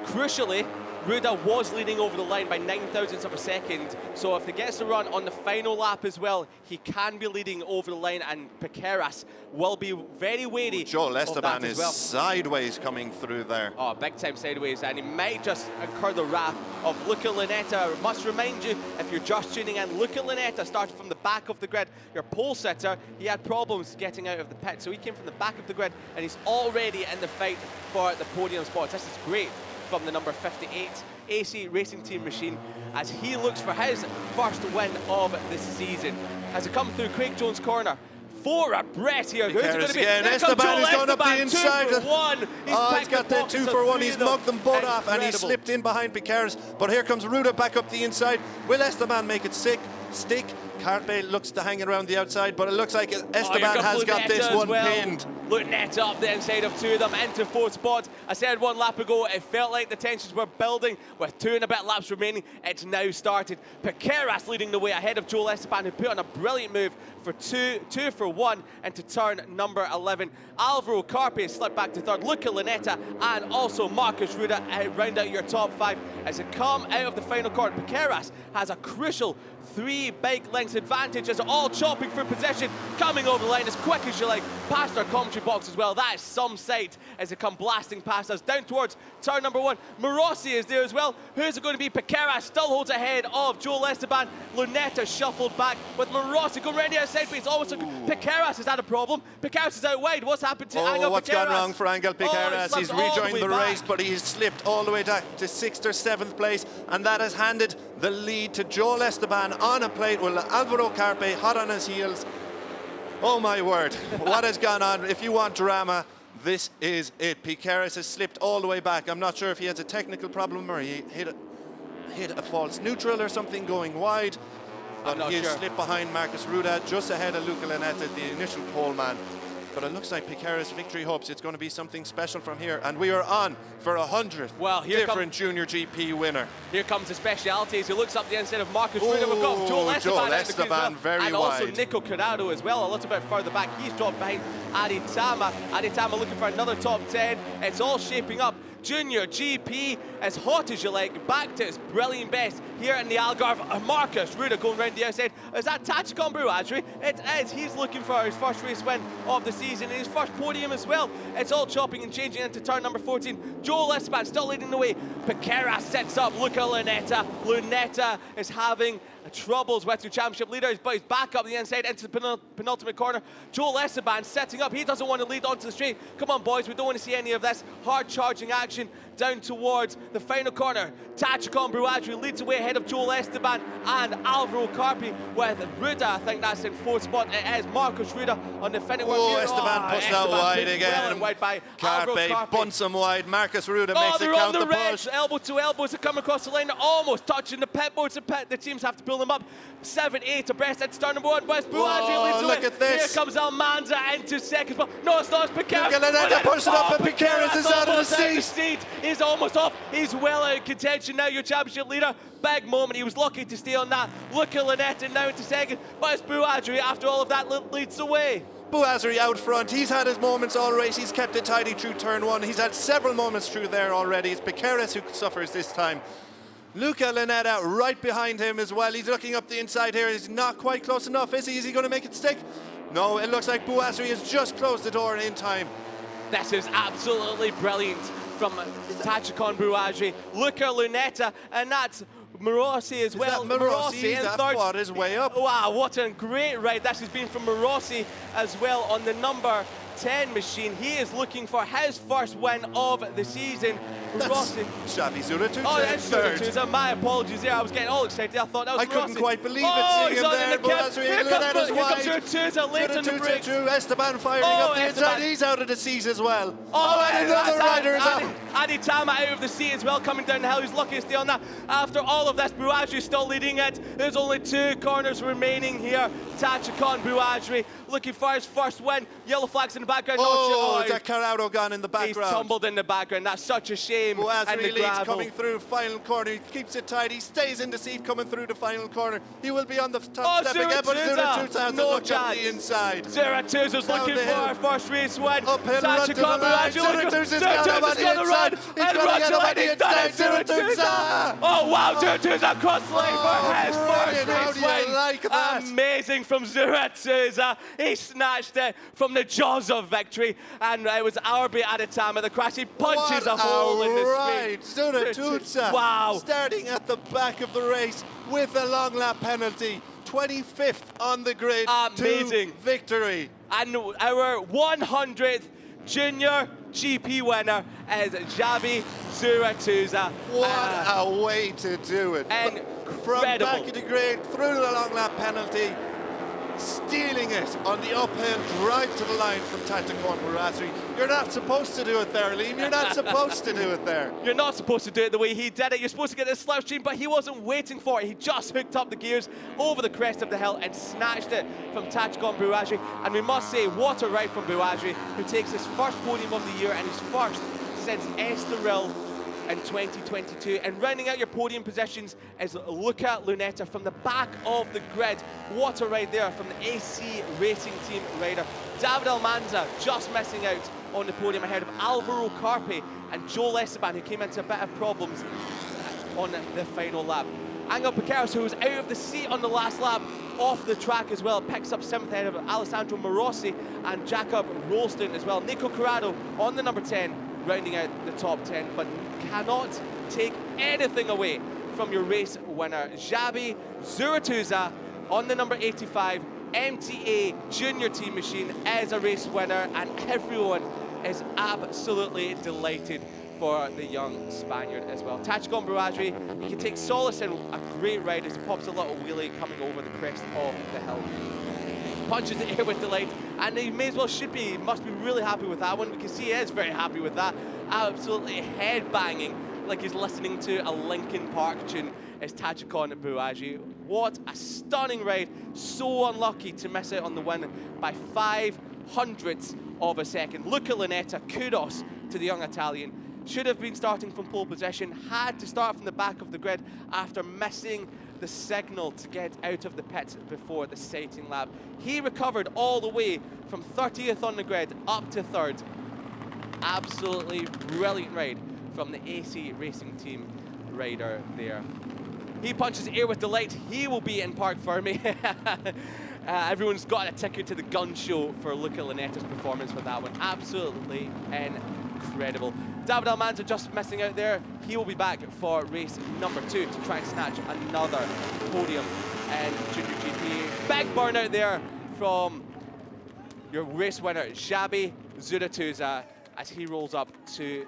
crucially, Ruda was leading over the line by 9,000ths of a second, so if he gets the run on the final lap as well, he can be leading over the line, and Piqueras will be very wary. Joel Esteban is well. Sideways coming through there. Oh, big time sideways, and he might just incur the wrath of Luca Lunetta. Must remind you, if you're just tuning in, Luca Lunetta started from the back of the grid. Your pole sitter, he had problems getting out of the pit, so he came from the back of the grid, and he's already in the fight for the podium spots. This is great from the number 58 AC Racing Team machine as he looks for his first win of the season. As it comes through Craig Jones' corner, 4 abreast here. Who's it going to be? Esteban is going up the inside. 2 for 1. He's got that 2 for 1. He's mugged them both off, and he slipped in behind Piqueras. But here comes Ruda back up the inside. Will Esteban make it stick? Carpe looks to hang around the outside, but it looks like Esteban has got this one pinned. Lunetta up the inside of two of them into fourth spot. I said one lap ago, it felt like the tensions were building with 2 and a bit laps remaining. It's now started. Piqueras leading the way ahead of Joel Esteban, who put on a brilliant move for two for one into turn number 11. Alvaro Carpe slipped back to third. Luca Lunetta and also Marcus Ruda round out your top 5 as they come out of the final corner. Piqueras has a crucial 3 bike lengths advantage as they're all chopping for position, coming over the line as quick as you like, past our commentary box as well. That is some sight as they come blasting past us down towards turn number 1. Morossi is there as well. Who's it going to be? Piqueras still holds ahead of Joel Esteban. Lunetta shuffled back with Morossi going around the outside, but it's almost like Piqueras has had a problem. Piqueras is out wide. What's happened to Angel Piqueras? What's gone wrong for Angel Piqueras? He's rejoined the race, but he's slipped all the way back to 6th or 7th place, and that has handed the lead to Joel Esteban on a plate with Alvaro Carpe hot on his heels. Oh my word, what has gone on? If you want drama, this is it. Piqueras has slipped all the way back. I'm not sure if he has a technical problem or he hit a false neutral or something going wide. But he has slipped behind Marcus Ruda, just ahead of Luca Lunetta, the initial pole man. But it looks like Piqueras' victory hopes it's going to be something special from here. And we are on for 100th different Junior GP winner. Here comes the specialities. He looks up the inside of Marcus Ruda. We've got Joel Esteban very and wide. Also Nico Corrado as well, a little bit further back. He's dropped behind Aritama. Aritama looking for another top 10. It's all shaping up. Junior GP, as hot as you like, back to its brilliant best here in the Algarve. Marcus Ruda going round the outside. Is that Tachikon Bruadri? It is. He's looking for his first race win of the season and his first podium as well. It's all chopping and changing into turn number 14. Joel Esteban still leading the way. Piqueras sets up Luca Lunetta. Lunetta is having troubles with your championship leaders, but he's back up the inside into the penultimate corner. Joel Esteban setting up. He doesn't want to lead onto the straight. Come on, boys. We don't want to see any of this hard charging action down towards the final corner. Tachikon Bruadri leads away ahead of Joel Esteban and Alvaro Carpe with Ruda. I think that's in fourth spot. It is Marcus Ruda on the Finetwork. Oh, Esteban pushed out wide again. Well wide by Carpe bunts him wide. Marcus Ruda makes it count the push. Elbow to elbow as they come across the line. They're almost touching the pit boards. The teams have to pull them up. 7-8 abreast at start number 1. West Bruadri leads the way. Look at this. Here comes Almanza into second spot. No, it's not. It's Piqueras. Lunetta pushed it up, and Piqueras is out of the seat. He's almost off. He's well out of contention now, your championship leader. Big moment. He was lucky to stay on that. Luca Lunetta now into second. But it's Bruadri, after all of that, leads the way. Bruadri out front. He's had his moments all race. He's kept it tidy through turn 1. He's had several moments through there already. It's Piqueras who suffers this time. Luca Lunetta right behind him as well. He's looking up the inside here. He's not quite close enough, is he? Is he going to make it stick? No, it looks like Bruadri has just closed the door in time. This is absolutely brilliant from Tachikon Bruadri. Luca Lunetta, and that's Morossi as well. Morossi in third. Fought his way up. Wow, what a great ride this has been from Morossi as well on the number 10 machine. He is looking for his first win of the season. Rossi. Xavi Zuratuza. Oh, that's Zuratuza. My apologies there. I was getting all excited. I thought that was I couldn't Rossi. quite believe it seeing him there. Here comes Zuratuza late on the break. Esteban firing up the inside. He's out of the seat as well. And another rider is out. Aritama out of the seat as well, coming down the hill. He's lucky to stay on that. After all of this, Bruadri still leading it. There's only 2 corners remaining here. Tachikon Bruadri looking for his first win. Yellow flags in the background. Oh, is that Corrado gone in the background? He's tumbled in the background. That's such a shame. Bruadri leads coming through final corner. He keeps it tight. He stays in the seat coming through the final corner. He will be on the top step again, but Zuratuza has a look up the inside. Zuratuza's looking for our first race win. Uphill run to the line. Zuratuza's got him on the inside. He's going to get him on the inside. Zuratuza! Oh, wow, Zuratuza across the line for his first race win. How do you like that? Amazing from Zuratuza. He snatched it from the jaws of victory, and it was Arbi Aritama, the crash. He punches a hole in the right, Zuratuza. Wow. Starting at the back of the race with a long lap penalty. 25th on the grid. Amazing. To victory. And our 100th Junior GP winner is Xavi Zuratuza. What a way to do it. Incredible. From back of the grid, through the long lap penalty, stealing it on the uphill drive to the line from Tacticon Barasri. You're not supposed to do it there, Liam. You're not supposed to do it there. You're not supposed to do it the way he did it. You're supposed to get this slipstream, but he wasn't waiting for it. He just hooked up the gears over the crest of the hill and snatched it from Tacticon Barasri. And we must say, what a ride from Barasri, who takes his first podium of the year and his first since Estoril in 2022. And rounding out your podium positions is Luca Lunetta from the back of the grid. What a ride there from the AC Racing Team rider. David Almanza just missing out on the podium ahead of Alvaro Carpe and Joel Esteban, who came into a bit of problems on the final lap. Angel Piqueras, who was out of the seat on the last lap, off the track as well, picks up 7th ahead of Alessandro Morossi and Jacob Rolston as well. Nico Corrado on the number 10, rounding out the top 10, but cannot take anything away from your race winner. Xabi Zuratuza on the number 85, MTA Junior Team Machine as a race winner, and everyone is absolutely delighted for the young Spaniard as well. Tacticon Barasri, you can take solace in a great ride as he pops a little wheelie coming over the crest of the hill. Punches the air with delight, and he must be really happy with that one, because he is very happy with that. Absolutely head-banging like he's listening to a Linkin Park tune as Tacticon Barasri. What a stunning ride. So unlucky to miss out on the win by 500ths of a second. Luca Lunetta, kudos to the young Italian. Should have been starting from pole position, had to start from the back of the grid after missing the signal to get out of the pits before the sighting lap. He recovered all the way from 30th on the grid up to 3rd. Absolutely brilliant ride from the AC Racing Team rider there. He punches air with delight. He will be in Parc Ferme. Everyone's got a ticket to the gun show for Luca Lunetta's performance with that one. Absolutely incredible. David Almanza just missing out there. He will be back for race number 2 to try and snatch another podium in Junior GP. Big burnout there from your race winner, Xabi Zuratuza, as he rolls up to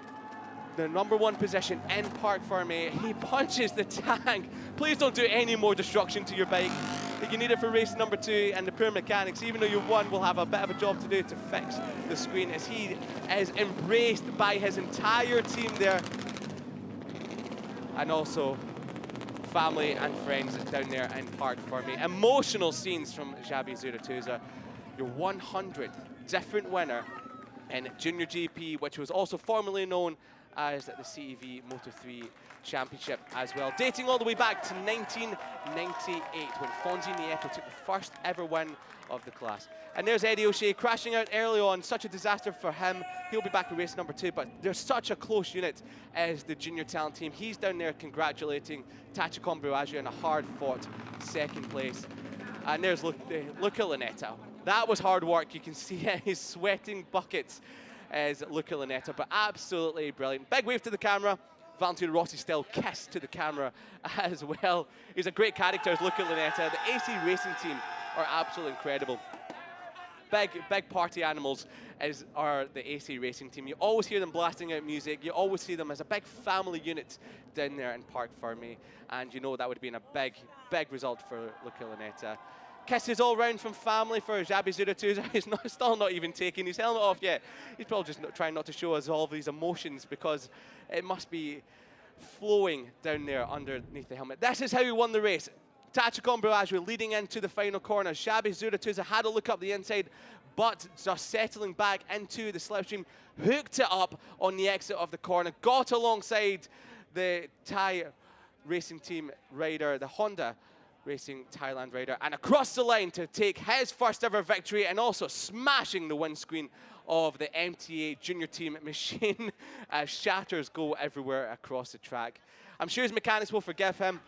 the number 1 position in Parc Ferme. He punches the tank. Please don't do any more destruction to your bike. You need it for race number 2, and the poor mechanics, even though you've won, will have a bit of a job to do to fix the screen, as he is embraced by his entire team there, and also family and friends down there in Parc Ferme. Emotional scenes from Xabi Zuratuza, your 100th different winner in Junior GP, which was also formerly known as the CEV Moto3 Championship as well, dating all the way back to 1998 when Fonzie Nieto took the first ever win of the class. And there's Eddie O'Shea crashing out early on, such a disaster for him. He'll be back in race number 2, but they're such a close unit as the junior talent team. He's down there congratulating Tacticon Barasri in a hard-fought 2nd place. And there's Luca Lunetta. That was hard work. You can see he's sweating buckets as Luca Lunetta, but absolutely brilliant. Big wave to the camera. Valentino Rossi still kissed to the camera as well. He's a great character as Luca Lunetta. The AC Racing Team are absolutely incredible. Big party animals are the AC Racing Team. You always hear them blasting out music. You always see them as a big family unit down there in Parc Ferme. And you know that would have been a big result for Luca Lunetta. Kisses all round from family for Xabi Zuratuza. He's still not even taking his helmet off yet. He's probably just trying not to show us all of these emotions, because it must be flowing down there underneath the helmet. This is how he won the race. Tacticon Barasri leading into the final corner. Xabi Zuratuza had a look up the inside, but just settling back into the slipstream, hooked it up on the exit of the corner, got alongside the Thai Racing Team rider, the Honda Racing Thailand rider, and across the line to take his first ever victory, and also smashing the windscreen of the MTA Junior Team Machine as shatters go everywhere across the track. I'm sure his mechanics will forgive him,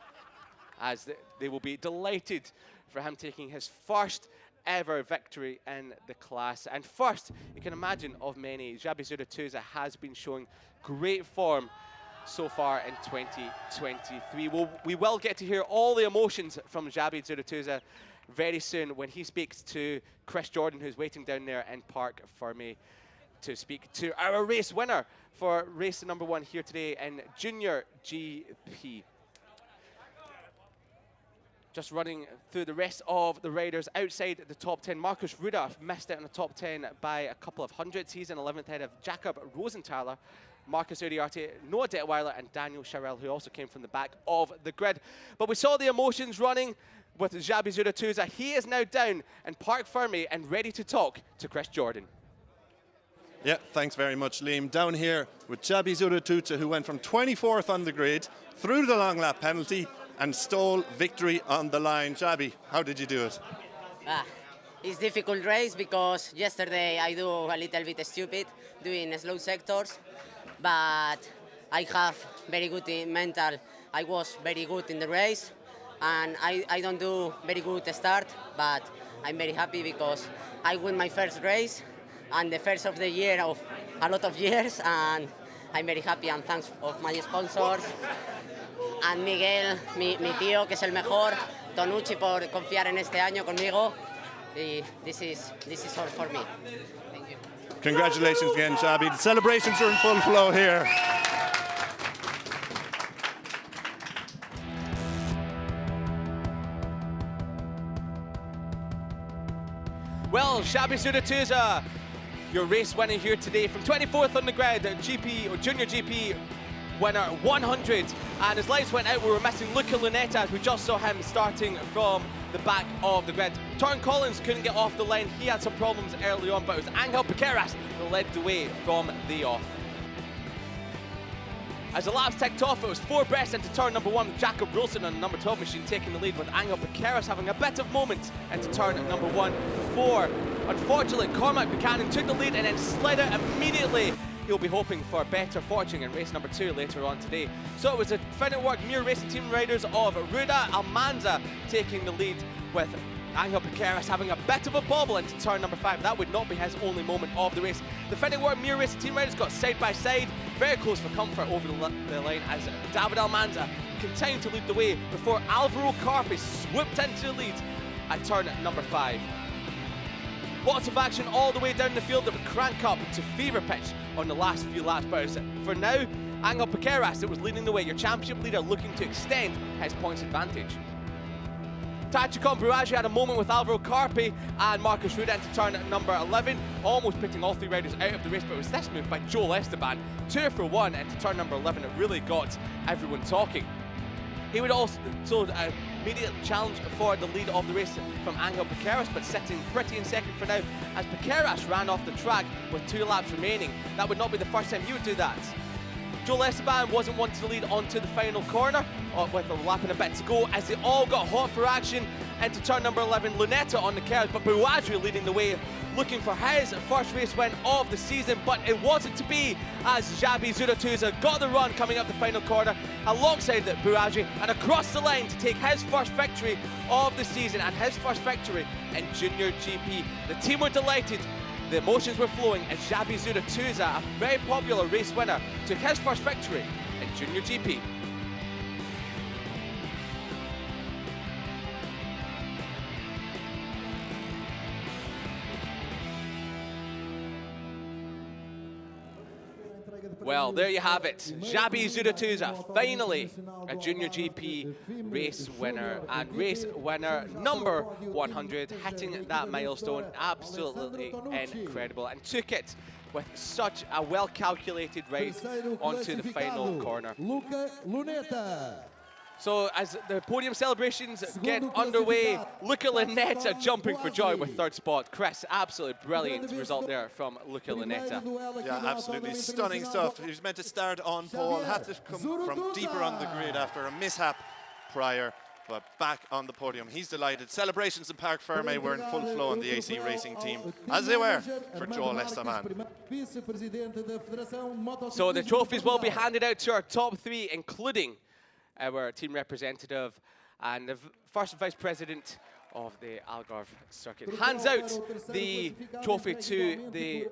as they will be delighted for him taking his first ever victory in the class. And first, you can imagine, of many. Xabi Zuratuza has been showing great form so far in 2023. We will get to hear all the emotions from Xabi Zuratuza very soon when he speaks to Chris Jordan, who's waiting down there in Parc Ferme to speak to our race winner for race number 1 here today in Junior GP. Just running through the rest of the riders outside the top 10. Markus Ruda missed out on the top 10 by a couple of hundredths. He's in 11th ahead of Jakob Rosenthaler, Marcus Uriarte, Noah Detweiler, and Daniel Charel, who also came from the back of the grid. But we saw the emotions running with Xabi Zuratuza. He is now down in Parc Fermé and ready to talk to Chris Jordan. Yeah, thanks very much, Liam. Down here with Xabi Zuratuza, who went from 24th on the grid through the long lap penalty and stole victory on the line. Xabi, how did you do it? It's difficult race because yesterday I do a little bit stupid doing slow sectors, but I have very good mental. I was very good in the race, and I don't do very good start, but I'm very happy because I win my first race and the first of the year of a lot of years, and I'm very happy, and thanks of my sponsors. And Miguel, mi tío, que es el mejor, Tonucci por confiar en este año conmigo. Y this is all for me. Thank you. Congratulations again, Xabi. The celebrations are in full flow here. Well, Xabi Zuratuza, your race winner here today from 24th on the grid, GP or Junior GP winner 100, and his lights went out. We were missing Luca Lunetta as we just saw him starting from the back of the grid. Torrin Collins couldn't get off the line. He had some problems early on, but it was Angel Piqueras who led the way from the off. As the laps ticked off, it was 4 breaths into turn number 1 with Jakob Wilson on the number 12 machine taking the lead, with Angel Piqueras having a bit of moment into turn number 1 before, unfortunately, Cormac Buchanan took the lead and then slid out immediately. He'll be hoping for better fortune in race number 2 later on today. So it was the Finetwork Muir Racing Team riders of Ruda Almanza taking the lead, with Angel Piqueras having a bit of a bobble into turn number 5. That would not be his only moment of the race. The Finetwork Muir Racing Team riders got side by side, very close for comfort over the line, as David Almanza continued to lead the way before Alvaro Carpe swooped into the lead at turn number 5. Lots of action all the way down the field that would crank up to fever pitch on the last few laps. But for now, Angel Piqueras that was leading the way, your championship leader looking to extend his points advantage. Tachikon Buaji had a moment with Alvaro Carpe and Marcus Ruda into turn number 11, almost putting all 3 riders out of the race, but it was this move by Joel Esteban, 2 for 1 into turn number 11, that really got everyone talking. He would also immediate challenge for the lead of the race from Angel Piqueras, but sitting pretty in second for now as Piqueras ran off the track with 2 laps remaining. That would not be the first time he would do that. Joel Esteban wasn't wanting to lead onto the final corner with a lap and a bit to go as they all got hot for action into turn number 11. Lunetta on the curves, but Buaji leading the way, looking for his first race win of the season, but it wasn't to be as Xabi Zuratuza got the run coming up the final corner alongside Buaji and across the line to take his first victory of the season and his first victory in Junior GP. The team were delighted. The emotions were flowing as Xabi Zuratuza, a very popular race winner, took his first victory in Junior GP. Well, there you have it. Xabi Zuratuza, finally a Junior GP race winner, and race winner number 100, hitting that milestone. Absolutely incredible, and took it with such a well-calculated ride onto the final corner. So as the podium celebrations get underway, Luca Lunetta jumping for joy with 3rd spot. Chris, absolutely brilliant result there from Luca Lunetta. Yeah, absolutely stunning stuff. He was meant to start on pole, had to come from deeper on the grid after a mishap prior, but back on the podium. He's delighted. Celebrations in Parc Fermé were in full flow on the AC Racing team, as they were for Joel Esteban. So the trophies will be handed out to our top 3, including our team representative and the first vice president of the Algarve circuit. Hands out the trophy to the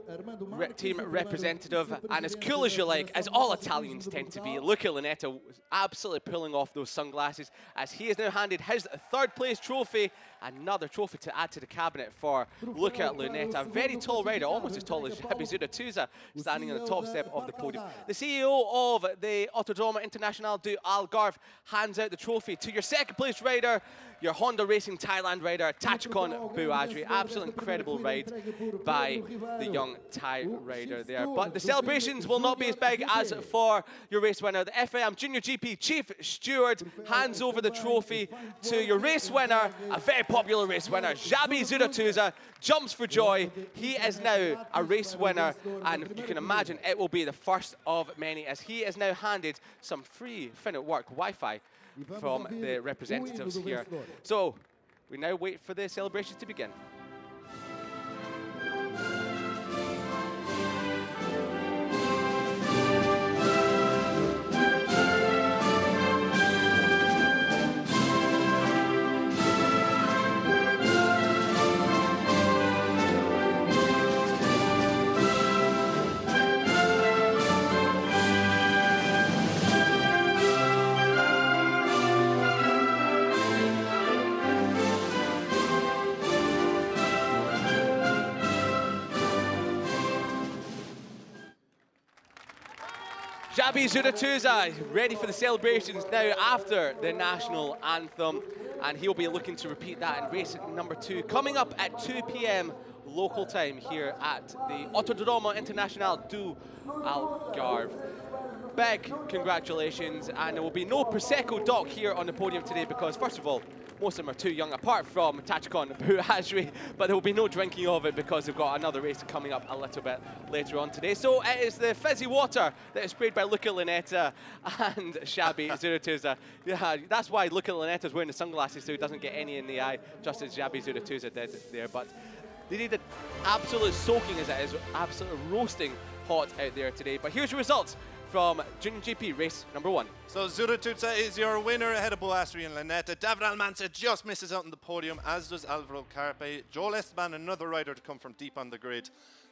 team representative, and as cool as you like, as all Italians tend to be, Luca Lunetta was absolutely pulling off those sunglasses as he has now handed his 3rd place trophy another trophy to add to the cabinet for Luca Lunetta, a very tall rider, almost as tall as Xabi Zuratuza, standing on the top step of the podium. The CEO of the Autodromo International do Algarve hands out the trophy to your second place rider, your Honda Racing Thailand rider, Tachikon Buadri. Absolute incredible ride by the young Thai rider there. But the celebrations will not be as big as for your race winner. The FIM Junior GP Chief Steward hands over the trophy to your race winner, a very popular race winner, Xabi Zuratuza, jumps for joy. He is now a race winner, and you can imagine it will be the first of many, as he is now handed some free Finetwork Wi-Fi from the representatives here. So we now wait for the celebrations to begin. Xabi Zuratuza ready for the celebrations now after the national anthem, and he'll be looking to repeat that in race number 2 coming up at 2 p.m. local time here at the Autodromo International do Algarve. Big congratulations, and there will be no Prosecco Doc here on the podium today because, first of all, most of them are too young, apart from Tachikon Buadri, but there will be no drinking of it because they've got another race coming up a little bit later on today. So it is the fizzy water that is sprayed by Luca Lunetta and Xabi Zuratuza. Yeah, that's why Luca Lunetta is wearing the sunglasses so he doesn't get any in the eye, just as Xabi Zuratuza did there. But they need an absolute soaking as it is, absolutely roasting hot out there today. But here's your results from JuniorGP race number 1. So Zuratuza is your winner ahead of Buadri and Lunetta. David Almanza just misses out on the podium, as does Alvaro Carpe. Joel Esteban, another rider to come from deep on the grid.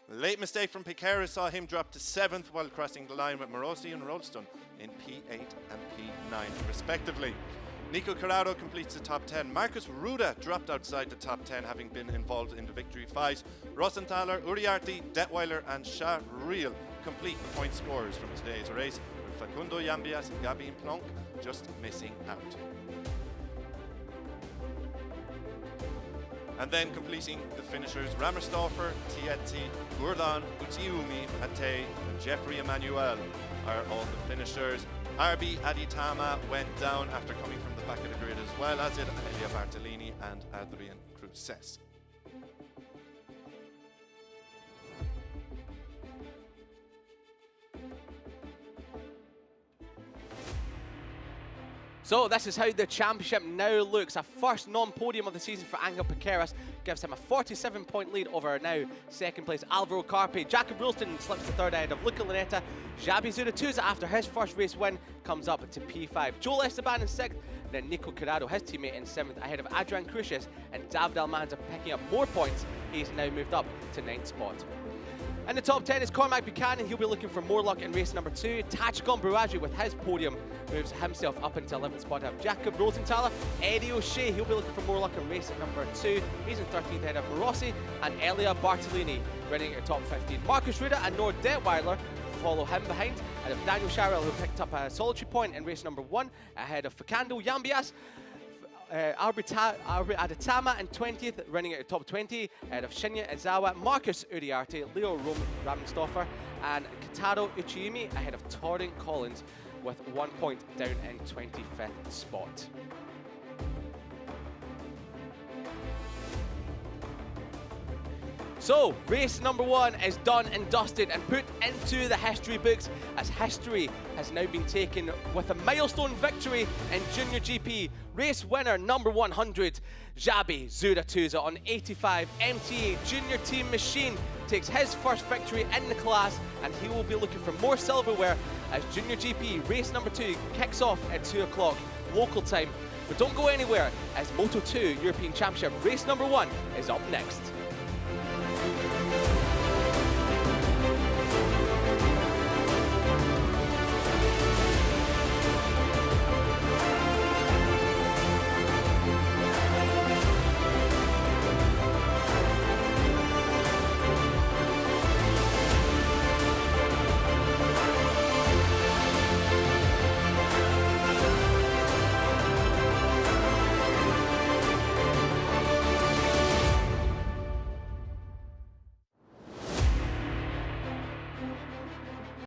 Late mistake from Piqueras saw him drop to 7th while crossing the line with Morosi and Rolston in P8 and P9 respectively. Nico Corrado completes the top 10. Marcus Ruda dropped outside the top 10, having been involved in the victory fight. Rossenthaler, Uriarte, Detweiler and Shah-Riel complete the point scorers from today's race, with Facundo Yambias and Gabin Plonk just missing out. And then completing the finishers, Rammersdorfer, Tietzi, Gurlan, Utiumi, Ate and Jeffrey Emmanuel are all the finishers. RB Aditama went down after coming from the back of the grid, as well as did Elia Bartolini and Adrian Cruces. So this is how the championship now looks. A first non-podium of the season for Angel Piqueras gives him a 47-point lead over now second place Alvaro Carpe. Jacob Rolston slips to third ahead of Luca Lunetta. Xabi Zuratuza, after his first race win, comes up to P5. Joel Esteban in 6th, then Nico Corrado, his teammate, in 7th, ahead of Adrian Cruces, and David Almanza picking up more points. He's now moved up to 9th spot. In the top 10 is Cormac Buchanan. He'll be looking for more luck in race number 2. Tachikon Buadri with his podium moves himself up into 11th spot. Have Jacob Rosenthaler, Eddie O'Shea. He'll be looking for more luck in race number 2. He's in 13th ahead of Morosi and Elia Bartolini running at top 15. Marcus Ruda and Nord Detweiler follow him behind, and of Daniel Sharrell, who picked up a solitary point in race number 1 ahead of Facundo Yambias. Aditama in 20th, running at the top 20, ahead of Shinya Izawa, Marcus Uriarte, Leo Rammenstoffer, and Kitaro Uchiumi ahead of Torrent Collins with 1 point down in 25th spot. So, race number 1 is done and dusted and put into the history books, as history has now been taken with a milestone victory in JuniorGP. Race winner number 100, Xabi Zuratuza on 85 MTA Junior Team Machine takes his first victory in the class, and he will be looking for more silverware as JuniorGP race number 2 kicks off at 2 o'clock local time. But don't go anywhere, as Moto2 European Championship race number 1 is up next.